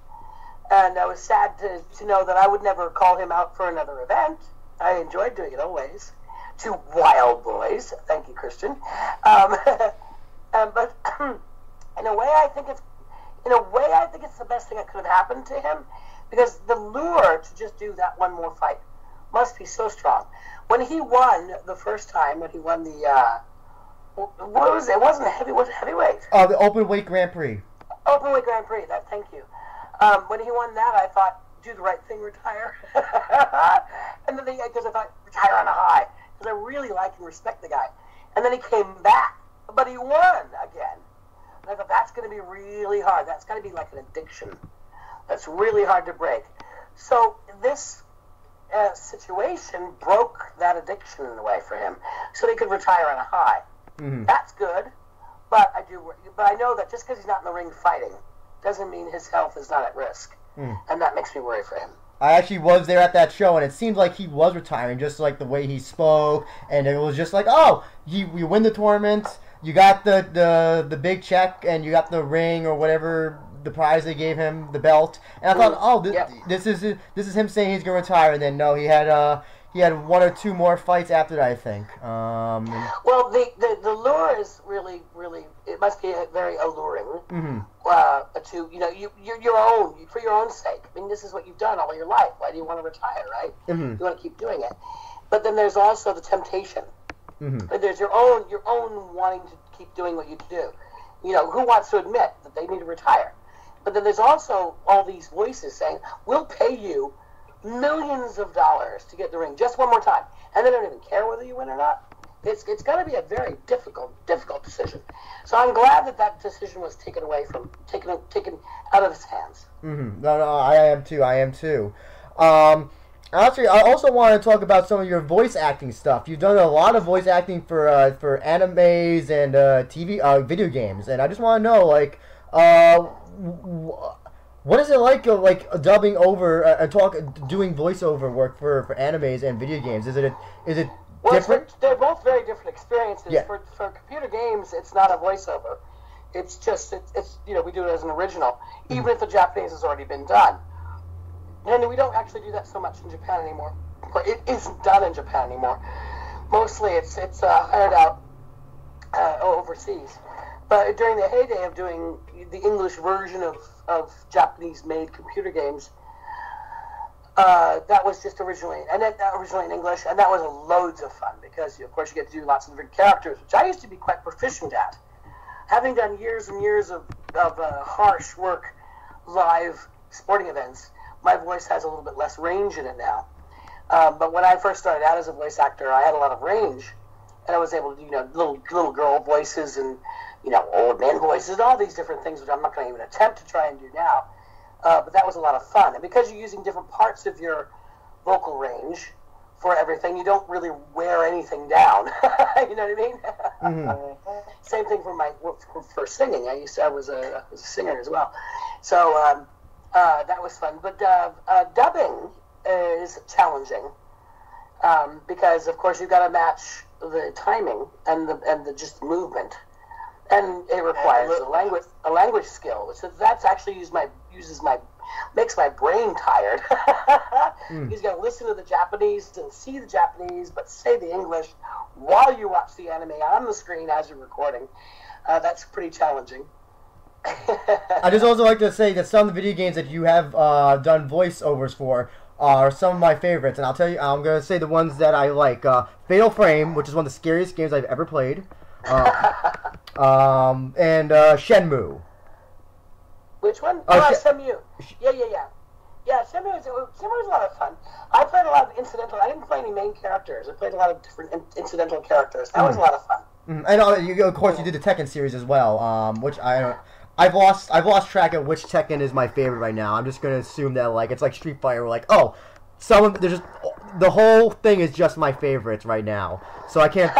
And I was sad to know that I would never call him out for another event. I enjoyed doing it always. To Wild Boys. Thank you, Christian. But in a way, I think it's the best thing that could have happened to him, because the lure to just do that one more fight must be so strong. When he won the first time, when he won the what was it? It wasn't heavyweight. Oh, the open weight Grand Prix. Open weight Grand Prix. Thank you. When he won that, I thought, do the right thing, retire. And then because I thought, retire on a high, because I really like and respect the guy. And then he came back, but he won again. And I thought, that's going to be really hard. That's got to be like an addiction. That's really hard to break. So this situation broke that addiction in a way for him, so he could retire on a high. Mm-hmm. That's good, but I know that just because he's not in the ring fighting doesn't mean his health is not at risk, and that makes me worry for him. I actually was there at that show, and it seemed like he was retiring, just like the way he spoke, and it was just like, oh, you win the tournament, you got the big check, and you got the ring or whatever the prize they gave him, the belt, and I thought, oh, this is him saying he's gonna retire, and then no, he had 1 or 2 more fights after that, I think. Well, the lure is really, really, it must be very alluring. Mm-hmm. To your own, for your own sake. I mean, this is what you've done all your life. Why do you want to retire, right? Mm-hmm. You want to keep doing it. But then there's also the temptation. Mm-hmm. There's your own wanting to keep doing what you do. You know, who wants to admit that they need to retire? But then there's also all these voices saying, we'll pay you millions of dollars to get the ring just one more time, and they don't even care whether you win or not. It's going to be a very difficult decision. So I'm glad that decision was taken out of his hands. Mm-hmm. No, I am too. Actually, I also want to talk about some of your voice acting stuff. You've done a lot of voice acting for animes and TV video games, and I just want to know, like, what is it like dubbing over and doing voiceover work for animes and video games? Is it Well, different? they're both very different experiences. Yeah. For computer games, it's not a voiceover. It's just, it's we do it as an original, even if the Japanese has already been done. And we don't actually do that so much in Japan anymore. Or it isn't done in Japan anymore. Mostly it's hired out overseas. But during the heyday of doing the English version of Japanese-made computer games, that was just originally in English, and that was loads of fun because, of course, you get to do lots of different characters, which I used to be quite proficient at. Having done years and years of harsh work, live sporting events, my voice has a little bit less range in it now. But when I first started out as a voice actor, I had a lot of range, and I was able to do little girl voices and old man voices, all these different things, which I'm not going to even attempt to try and do now. But that was a lot of fun. And because you're using different parts of your vocal range for everything, you don't really wear anything down. You know what I mean? Mm-hmm. Same thing for singing. I was a singer as well. So that was fun. But dubbing is challenging because, of course, you've got to match the timing and the just movement. And it requires a language skill, which that's actually makes my brain tired. You've got to listen to the Japanese and see the Japanese, but say the English while you watch the anime on the screen as you're recording. That's pretty challenging. I just also like to say that some of the video games that you have done voiceovers for are some of my favorites, and I'll tell you, I'm going to say the ones that I like. Fatal Frame, which is one of the scariest games I've ever played. And Shenmue. Which one? Shenmue. Yeah. Yeah, Shenmue was a lot of fun. I played a lot of incidental. I didn't play any main characters. I played a lot of different incidental characters. That was a lot of fun. And of course, you did the Tekken series as well, which I've lost track of which Tekken is my favorite right now. I'm just gonna assume that it's like Street Fighter. We're like, the whole thing is just my favorites right now. So I can't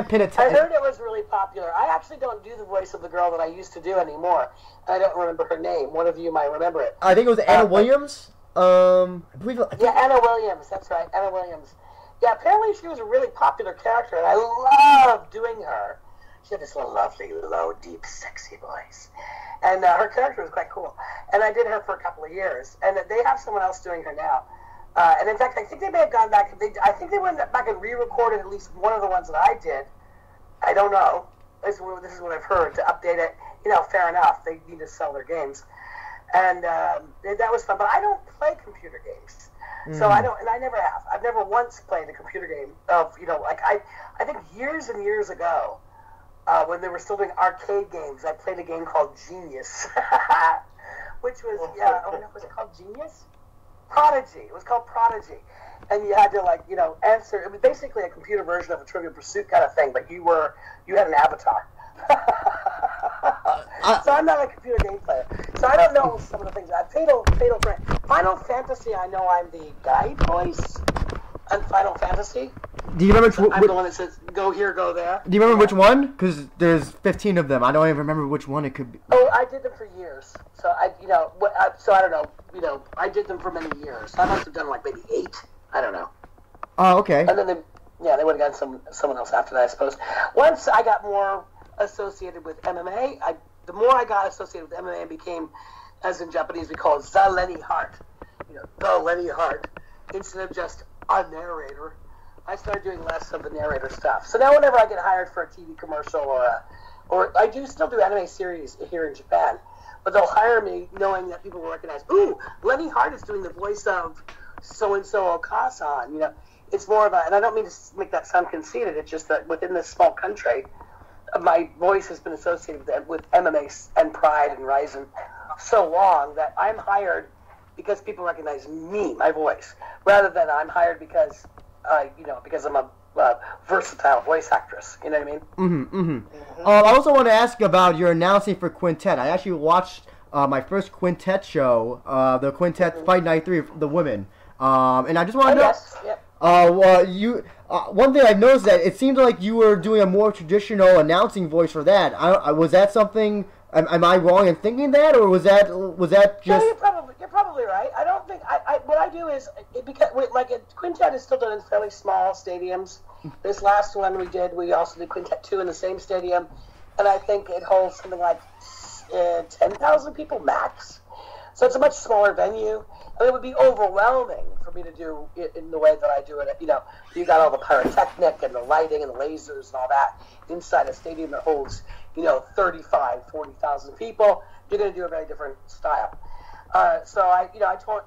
pin it. I heard it was really popular. I actually don't do the voice of the girl that I used to do anymore. I don't remember her name. One of you might remember it. I think it was Anna Williams. I believe. Anna Williams. That's right, Anna Williams. Yeah, apparently she was a really popular character, and I loved doing her. She had this lovely, low, deep, sexy voice. And her character was quite cool. And I did her for a couple of years. And they have someone else doing her now. And in fact, I think they may have gone back. I think they went back and re-recorded at least one of the ones that I did. I don't know. This is what I've heard, to update it. Fair enough. They need to sell their games. And that was fun. But I don't play computer games. So I don't, and I never have. I've never once played a computer game of, I think years and years ago, when they were still doing arcade games, I played a game called Genius, which was, was it called Genius? Prodigy. It was called Prodigy. And you had to, answer. It was basically a computer version of a Trivial Pursuit kind of thing, but you had an avatar. So I'm not a computer game player. So I don't know some of the things. Final Fantasy, I know I'm the guide voice on Final Fantasy. Do you remember? I'm the one that says, go here, go there. Do you remember which one? Because there's 15 of them. I don't even remember which one it could be. Oh, I did them for years. So I don't know. I did them for many years. I must have done maybe 8. I don't know. Oh, okay. And then they would have gotten someone else after that, I suppose. Once I got more associated with MMA, the more I got associated with MMA and became, as in Japanese we call it, the Lenne Hardt. The Lenne Hardt. Instead of just a narrator, I started doing less of the narrator stuff. So now whenever I get hired for a TV commercial or I do still do anime series here in Japan, but they'll hire me knowing that people will recognize, ooh, Lenne Hardt is doing the voice of so-and-so Okasan. It's more of and I don't mean to make that sound conceited, it's just that within this small country, my voice has been associated with MMA and Pride and RIZIN so long that I'm hired because people recognize me, my voice, rather than I'm hired because I'm a versatile voice actress. You know what I mean? Mm-hmm. I also want to ask about your announcing for Quintet. I actually watched my first Quintet show, the Quintet Fight Night 3 of the women, and I just want to know. Yes. Yep. One thing I've noticed that it seemed like you were doing a more traditional announcing voice for that. Was that something Am I wrong in thinking that, or was that just? No, you're probably right. I don't think what I do is because Quintet is still done in fairly small stadiums. This last one we also did Quintet 2 in the same stadium, and I think it holds something like 10,000 people max. So it's a much smaller venue. I mean, it would be overwhelming for me to do it in the way that I do it. You know, you got all the pyrotechnic and the lighting and the lasers and all that inside a stadium that holds, 40,000 people. You're going to do a very different style. So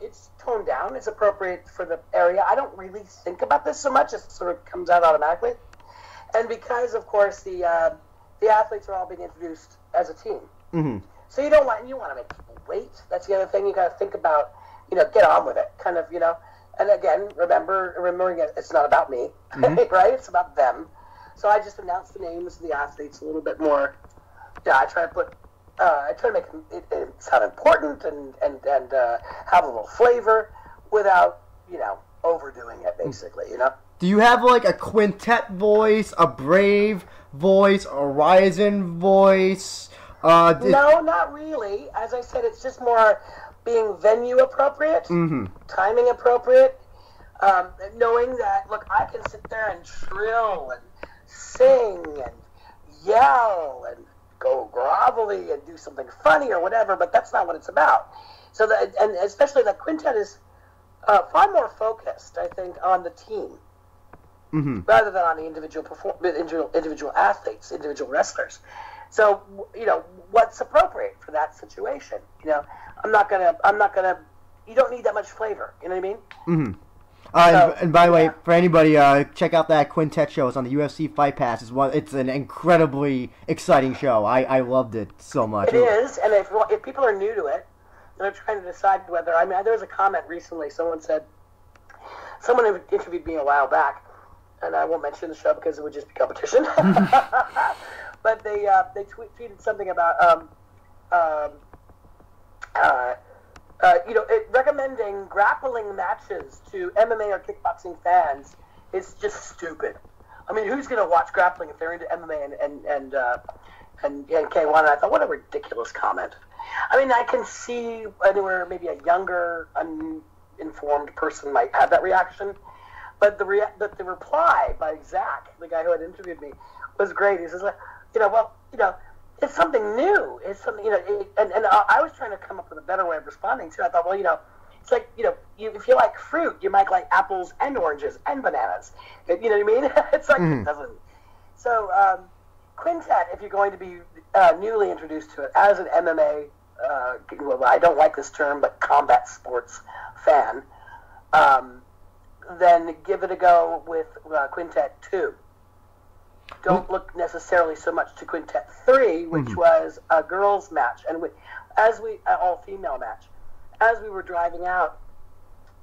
it's toned down. It's appropriate for the area. I don't really think about this so much. It sort of comes out automatically. And because, of course, the athletes are all being introduced as a team. Mm-hmm. So you want to make people wait. That's the other thing you got to think about. Get on with it, kind of, And again, remembering it's not about me, mm-hmm. right? It's about them. So I just announced the names of the athletes a little bit more. Yeah, I try to make it sound important and have a little flavor without, overdoing it, basically, Do you have like a Quintet voice, a Brave voice, a RIZIN voice? No, not really. As I said, it's just more being venue appropriate, mm-hmm. timing appropriate, knowing that, look, I can sit there and trill and sing and yell and go grovelly and do something funny or whatever, but that's not what it's about. So and especially that Quintet is far more focused, I think, on the team mm-hmm. rather than on the individual athletes, individual wrestlers. So what's appropriate for that situation? I'm not gonna. You don't need that much flavor. You know what I mean? Mm-hmm. So, and by the way, for anybody, check out that Quintet show. It's on the UFC Fight Pass. It's an incredibly exciting show. I loved it so much. It is, and if people are new to it, they're trying to decide whether. There was a comment recently. Someone interviewed me a while back, and I won't mention the show because it would just be competition. But they tweeted something about recommending grappling matches to MMA or kickboxing fans is just stupid. I mean, who's going to watch grappling if they're into MMA and K1? And I thought, what a ridiculous comment. I mean, I can see anywhere maybe a younger, uninformed person might have that reaction, but the reply by Zach, the guy who had interviewed me, was great. He says, it's something new. It's something, and I was trying to come up with a better way of responding too. I thought, it's like, if you like fruit, you might like apples and oranges and bananas. You know what I mean? It's like, mm-hmm. It doesn't. So, Quintet, if you're going to be newly introduced to it as an MMA, I don't like this term, but combat sports fan, then give it a go with Quintet 2. Don't look necessarily so much to Quintet 3, which mm-hmm. was a girls' match, and all-female match. As we were driving out,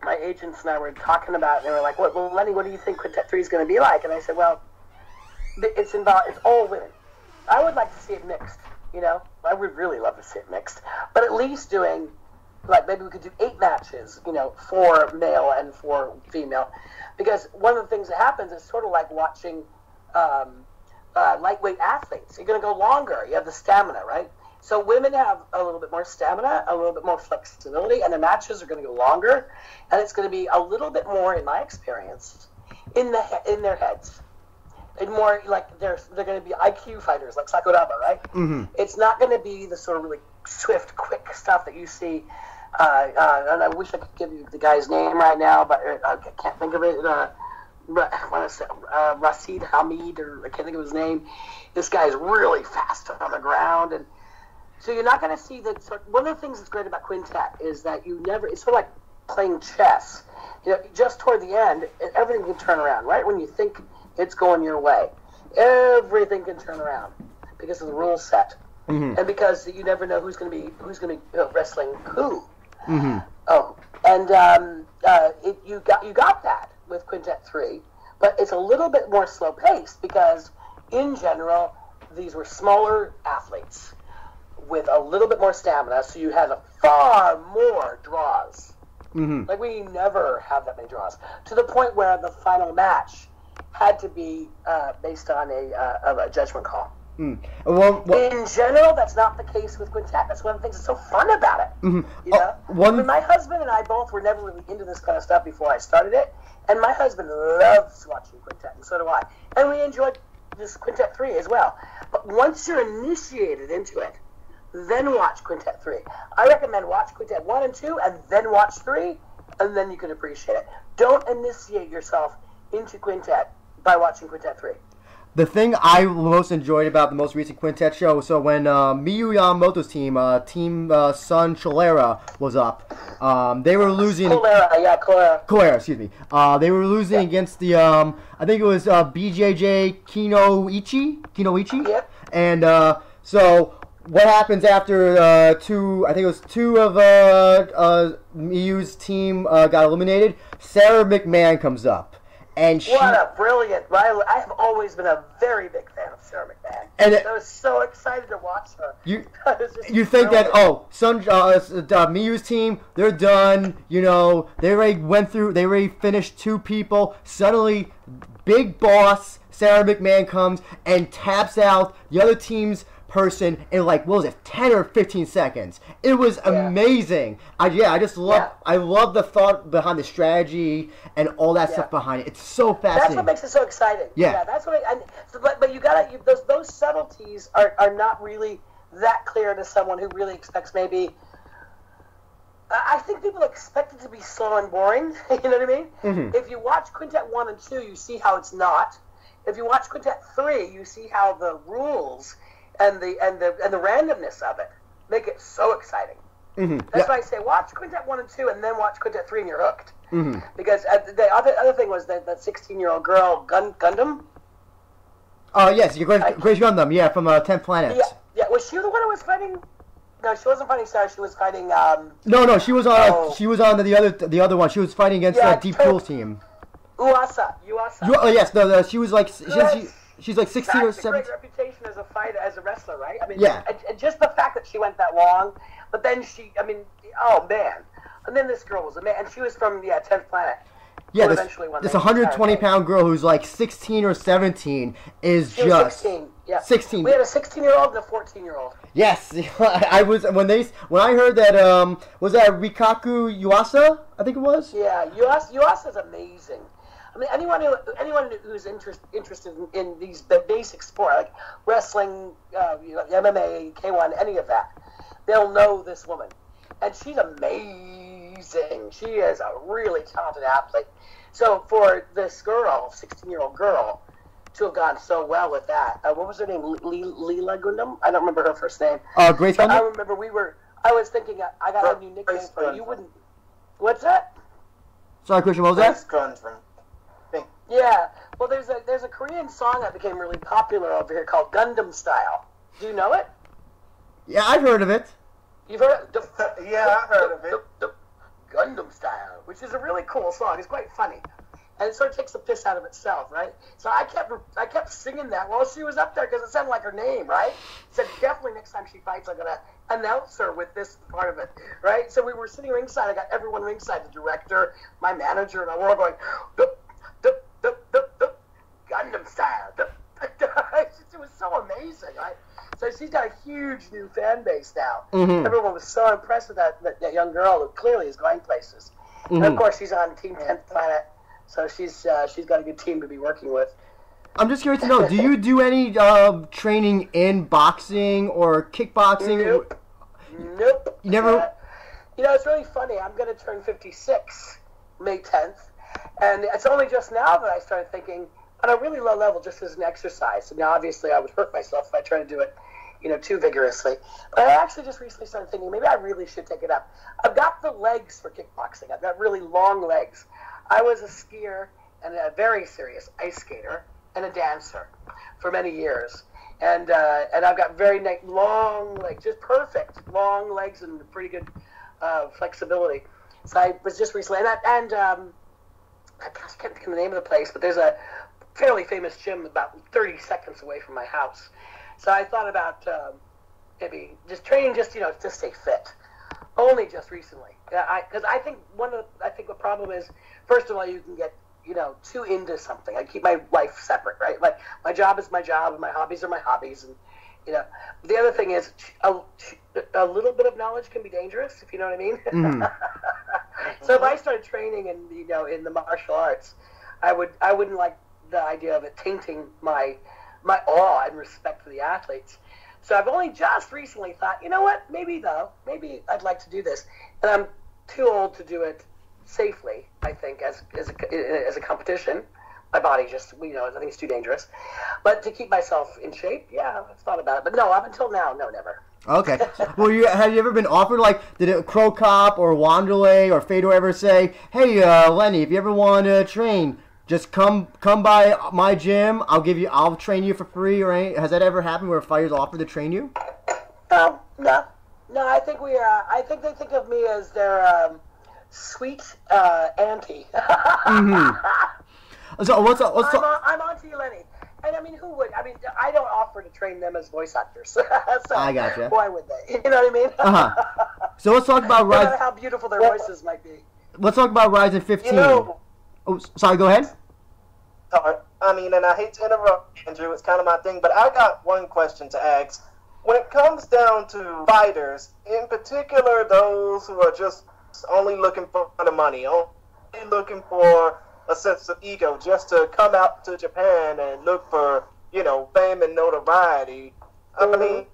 my agents and I were talking about it, and they were like, well, Lenny, what do you think Quintet 3 is going to be like? And I said, well, it's all women. I would like to see it mixed, I would really love to see it mixed. But at least doing, maybe we could do 8 matches, 4 male and 4 female. Because one of the things that happens is sort of like watching lightweight athletes. You're going to go longer. You have the stamina, right? So women have a little bit more stamina, a little bit more flexibility, and the matches are going to go longer, and it's going to be a little bit more, in my experience, in their heads. And more like they're going to be IQ fighters, like Sakuraba, right? Mm-hmm. It's not going to be the sort of really swift, quick stuff that you see. And I wish I could give you the guy's name right now, but I can't think of it. Rashid Hamid, or I can't think of his name. This guy is really fast on the ground, and so you're not going to see one of the things that's great about Quintet is that it's sort of like playing chess. Just toward the end, everything can turn around. Right when you think it's going your way, everything can turn around because of the rule set, mm-hmm. and because you never know who's going to be wrestling who. Mm-hmm. Oh, and you got that with Quintet 3, but it's a little bit more slow paced because, in general, these were smaller athletes with a little bit more stamina, so you had far more draws. Mm-hmm. Like, we never have that many draws, to the point where the final match had to be based on a judgment call. Well, in general, that's not the case with quintet. That's one of the things that's so fun about it. You know? I mean, my husband and I both were never really into this kind of stuff before I started it, and my husband loves watching quintet, and so do I. And we enjoyed this quintet 3 as well. But once you're initiated into it, then watch quintet 3. I recommend watch quintet 1 and 2, and then watch 3, and then you can appreciate it. Don't initiate yourself into quintet by watching quintet 3. The thing I most enjoyed about the most recent quintet show, so when Miyu Yamamoto's team, Team Sun Cholera, was up, they were losing... Cholera, excuse me. They were losing against the, I think it was BJJ Kinoichi? Yep. And so what happens after two of Miyu's team got eliminated? Sarah McMahon comes up. And what a brilliant rivalry. I have always been a very big fan of Sarah McMahon. And I was so excited to watch her. You think that, Miyu's team, they're done, you know, they already finished 2 people. Suddenly, big boss Sarah McMahon comes and taps out the other team's person in 10 or 15 seconds. It was amazing. I love the thought behind the strategy and all that stuff behind it. It's so fascinating. That's what makes it so exciting. Yeah, that's what. But you gotta those subtleties are not really that clear to someone who really expects maybe. I think people expect it to be slow and boring. You know what I mean? Mm-hmm. If you watch Quintet 1 and 2, you see how it's not. If you watch Quintet 3, you see how the rules and the randomness of it make it so exciting. Mm-hmm. That's why I say watch Quintet 1 and 2 and then watch Quintet 3 and you're hooked. Mm-hmm. Because the other thing was that 16-year-old girl, Gundam. Yes, Grace Gundam, from 10th Planet. Yeah. Was she the one who was fighting? No, she wasn't fighting Sarah. She was fighting. No, she was on. She was on the other one. She was fighting against Deep Cool's team. Yuasa. Yes, no, she was like. She's like 16 or 17. That's a great reputation as a fighter, as a wrestler, right? I mean, yeah. And just the fact that she went that long, but then oh man. And then this girl was a man, and she was from 10th Planet. Yeah, this 120-pound girl who's like 16 or 17 is she was 16. Yeah. 16. We had a 16-year-old and a 14-year-old. Yes, I was when I heard that was that Rikaku Yuasa, I think it was. Yeah, Yuasa's amazing. I mean, anyone who's interested in these basic sport like wrestling, MMA, K1, any of that, they'll know this woman, and she's amazing. She is a really talented athlete. So for this girl, 16-year-old girl, to have gone so well with that, what was her name? Leela Gundam? I don't remember her first name. Grace Gundam? I remember I was thinking I got a new nickname for her. You wouldn't. What's that? Sorry, Christian. What was that? Yeah, well, there's a Korean song that became really popular over here called Gundam Style. Do you know it? Yeah, I've heard of it. You've heard it? Yeah, I've heard of it. Gundam Style, which is a really cool song. It's quite funny, and it sort of takes the piss out of itself, right? So I kept singing that while she was up there because it sounded like her name, right? So definitely next time she fights, I'm gonna announce her with this part of it, right? So we were sitting ringside. I got everyone ringside, the director, my manager, and we're all going. The Gundam Style. It was so amazing, right? So she's got a huge new fan base now. Mm-hmm. Everyone was so impressed with that young girl who clearly is going places. Mm-hmm. And of course, she's on Team 10th Planet, so she's got a good team to be working with. I'm just curious to know, do you do any training in boxing or kickboxing? Nope. You never. It's really funny. I'm going to turn 56 May 10th. And it's only just now that I started thinking on a really low level, just as an exercise. So now, obviously, I would hurt myself if I tried to do it, too vigorously. But I actually just recently started thinking maybe I really should take it up. I've got the legs for kickboxing. I've got really long legs. I was a skier and a very serious ice skater and a dancer for many years. And I've got very long legs, just perfect long legs and pretty good flexibility. So I was just recently, I can't think of the name of the place, but there's a fairly famous gym about 30 seconds away from my house. So I thought about maybe just training to stay fit. Only just recently. Because I think the problem is, first of all, you can get, too into something. I keep my life separate, right? Like, my job is my job, and my hobbies are my hobbies. And You know, the other thing is a little bit of knowledge can be dangerous, if you know what I mean. Mm-hmm. So if I started training in the martial arts, I wouldn't like the idea of it tainting my awe and respect for the athletes. So I've only just recently thought, you know what, maybe I'd like to do this, and I'm too old to do it safely. I think as a competition. My body just, I think it's too dangerous. But to keep myself in shape, yeah, I've thought about it. But no, up until now, no, never. Okay. Well, have you ever been offered, like, did a Crow Cop or Wanderlei or Fedor ever say, hey, Lenny, if you ever want to train, just come by my gym. I'll train you for free, or anything? Has that ever happened where fighters offer to train you? No. I think I think they think of me as their sweet auntie. Mm-hmm. So I'm Auntie Lenny. And I mean, who would? I mean, I don't offer to train them as voice actors. So I gotcha. Why would they? You know what I mean? Uh-huh. So let's talk about no matter how beautiful their voices might be. Let's talk about RIZIN 15. Sorry, go ahead. Sorry. I mean, and I hate to interrupt, Andrew. It's kind of my thing, but I got one question to ask. When it comes down to fighters, in particular those who are just only looking for the money, only looking for a sense of ego, just to come out to Japan and look for, fame and notoriety. I mean,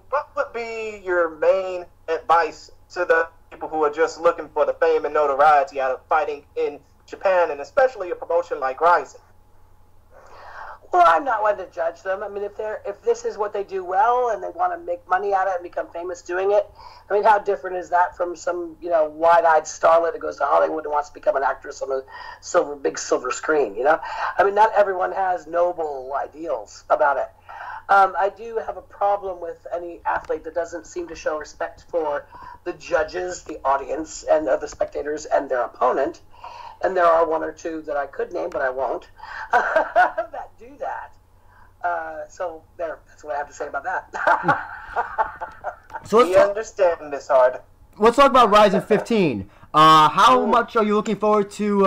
what would be your main advice to the people who are just looking for the fame and notoriety out of fighting in Japan, and especially a promotion like RIZIN? Well, I'm not one to judge them. I mean, if this is what they do well and they want to make money out of it and become famous doing it, I mean, how different is that from some, wide-eyed starlet that goes to Hollywood and wants to become an actress on a big silver screen, I mean, not everyone has noble ideals about it. I do have a problem with any athlete that doesn't seem to show respect for the judges, the audience, and the spectators and their opponent. And there are one or two that I could name, but I won't, that do that. So that's what I have to say about that. So we understand this hard. Let's talk about RIZIN 15. How much are you looking forward to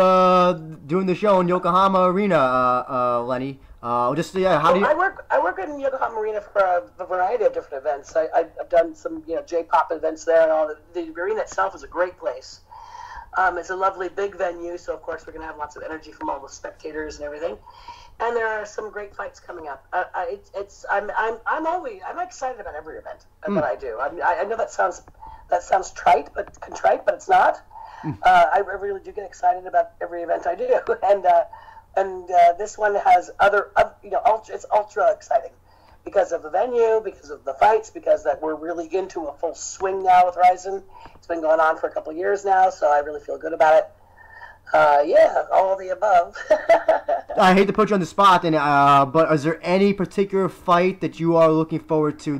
doing the show in Yokohama Arena, Lenny? How do you? I work in Yokohama Arena for a variety of different events. I've done some J-pop events there and all. The arena itself is a great place. It's a lovely big venue, so of course we're going to have lots of energy from all the spectators and everything. And there are some great fights coming up. I'm excited about every event that I do. I know that sounds trite, but contrite, but it's not. I really do get excited about every event I do, and this one has it's ultra exciting because of the venue, because of the fights, because that we're really into a full swing now with RIZIN. It's been going on for a couple of years now, so I really feel good about it. All of the above. I hate to put you on the spot, but is there any particular fight that you are looking forward to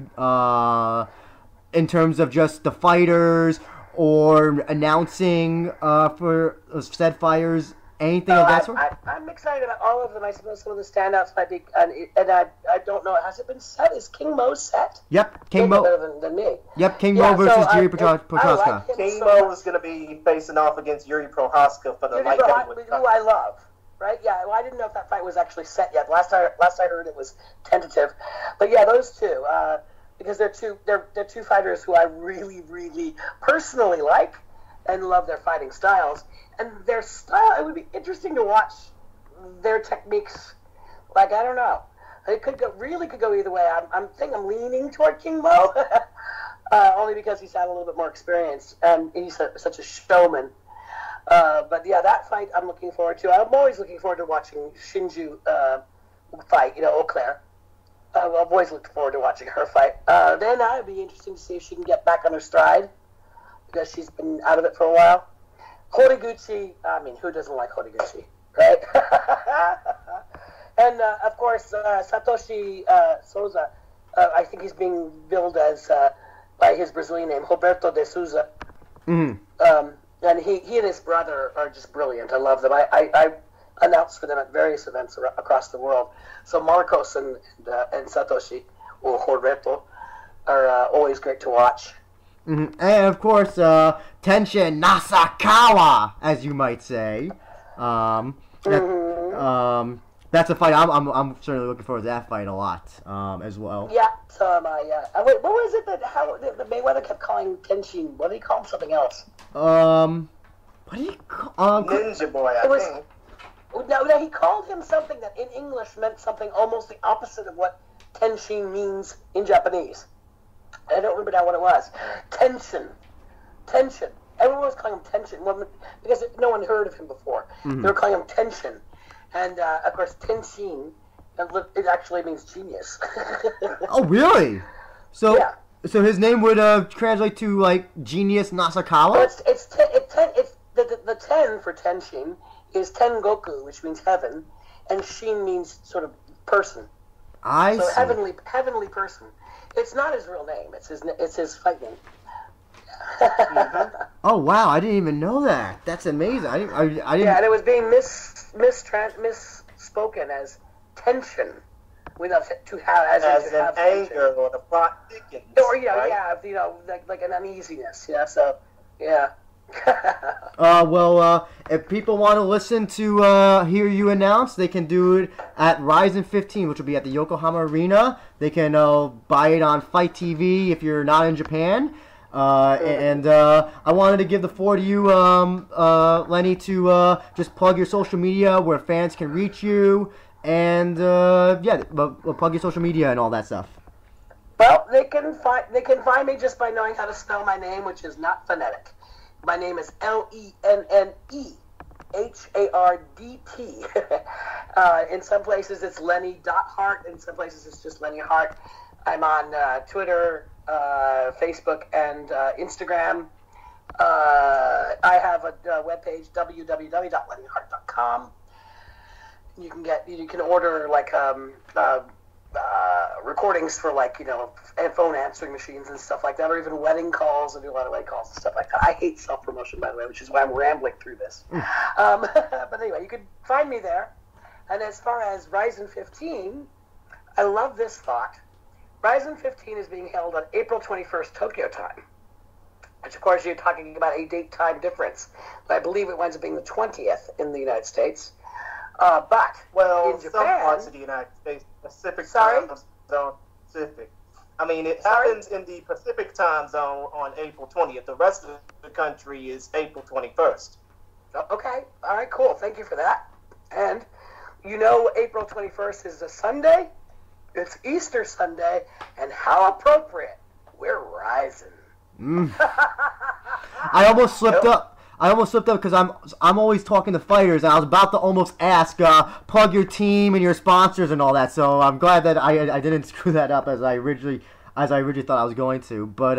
in terms of just the fighters or announcing for said fighters? Anything of that sort? I'm excited about all of them. I suppose some of the standouts might be, and I don't know. Has it been set? Is King Mo set? Yep, King Mo. Better than me. Yep, King Mo versus Yuri Prochazka. King Mo is going to be facing off against Yuri Prochazka for the light heavyweight. Who I love, right? Yeah. Well, I didn't know if that fight was actually set yet. Last I heard, it was tentative. But yeah, those two, because they're two fighters who I really, really personally like and love their fighting styles. And their style, it would be interesting to watch their techniques. Like, I don't know. It could go either way. I'm leaning toward King Mo, only because he's had a little bit more experience, and he's such a showman. But yeah, that fight I'm looking forward to. I'm always looking forward to watching Shinju fight, Eau Claire. I've always looked forward to watching her fight. Then it'd be interesting to see if she can get back on her stride, because she's been out of it for a while. Horiguchi, I mean, who doesn't like Horiguchi, right? And, of course, Satoshi Souza, I think he's being billed as, by his Brazilian name, Roberto de Souza. Mm-hmm. And he and his brother are just brilliant. I love them. I announce for them at various events across the world. So Marcos and Satoshi, or Roberto, are always great to watch. Mm-hmm. And of course, Tenshin Nasukawa, as you might say. That that's a fight. I'm certainly looking forward to that fight a lot as well. Yeah, so am I. Yeah. Wait, what was it that Mayweather kept calling Tenshin? What did he call him? Something else. What did he call? Ninja Boy, I think. No, he called him something that in English meant something almost the opposite of what Tenshin means in Japanese. I don't remember now what it was. Tension. Everyone was calling him Tension because no one heard of him before. Mm-hmm. They were calling him Tension. And, of course, Tenshin, it actually means genius. Oh, really? So, yeah. So his name would translate to, like, Genius Nasakawa? So the 10 for Tenshin is Tengoku, which means heaven, and Shin means sort of person. I see. Heavenly person. It's not his real name. It's his fight name. Oh wow! I didn't even know that. That's amazing. I didn't. Yeah, and it was being misspoken as tension, as in anger or the plot thickens. Or right? like an uneasiness. Yeah. So yeah. If people want to listen to hear you announce, they can do it at RIZIN 15, which will be at the Yokohama Arena. They can buy it on Fight TV if you're not in Japan. I wanted to give the floor to you, Lenny, to just plug your social media where fans can reach you, and plug your social media and all that stuff. Well, they can find me just by knowing how to spell my name, which is not phonetic. My name is LenneHardt. In some places it's Lenny.Hart. In some places it's just Lenne Hardt. I'm on Twitter, Facebook, and Instagram. I have a webpage, www.lennehardt.com. You can order like recordings for phone answering machines and stuff like that, or even wedding calls. I do a lot of wedding calls and stuff like that. I hate self-promotion, by the way, which is why I'm rambling through this. But anyway, you can find me there. And as far as RIZIN 15, I love this thought. RIZIN 15 is being held on April 21st Tokyo time, which of course you're talking about a date time difference. But I believe it winds up being the 20th in the United States. But in Japan, some parts of the United States, Pacific Sorry? time zone, Pacific. I mean, it happens in the Pacific time zone on April 20th. The rest of the country is April 21st. Okay. All right, cool. Thank you for that. And April 21st is a Sunday. It's Easter Sunday. And how appropriate. We're rising. I almost slipped up. Because I'm always talking to fighters, and I was about to almost ask, plug your team and your sponsors and all that. So I'm glad that I didn't screw that up as I originally thought I was going to. But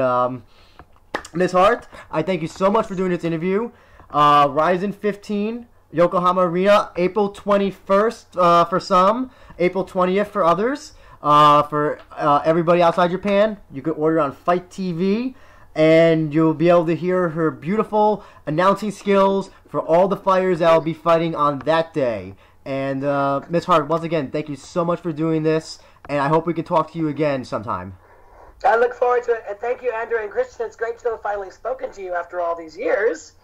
Ms. Hardt, I thank you so much for doing this interview. RIZIN 15, Yokohama Arena, April 21st for some, April 20th for others. For everybody outside Japan, you can order on Fight TV. And you'll be able to hear her beautiful announcing skills for all the fighters that will be fighting on that day. And Ms. Hardt, once again, thank you so much for doing this, and I hope we can talk to you again sometime. I look forward to it, and thank you, Andrew and Christian. It's great to have finally spoken to you after all these years.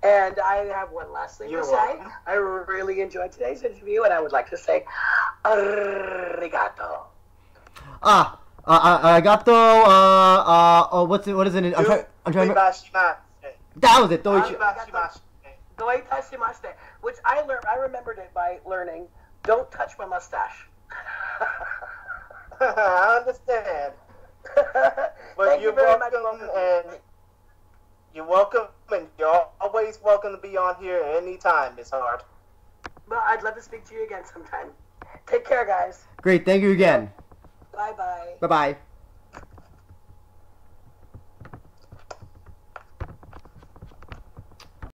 And I have one last thing to say. I really enjoyed today's interview, and I would like to say, arigato. Arigato, what is it? I'm trying to remember. That was it, Doitashimashite, which I remembered it by learning, don't touch my mustache. I understand. But you're welcome, and you're always welcome to be on here anytime, Ms. Hardt. Well, I'd love to speak to you again sometime. Take care, guys. Great, thank you again. Bye-bye. Bye-bye.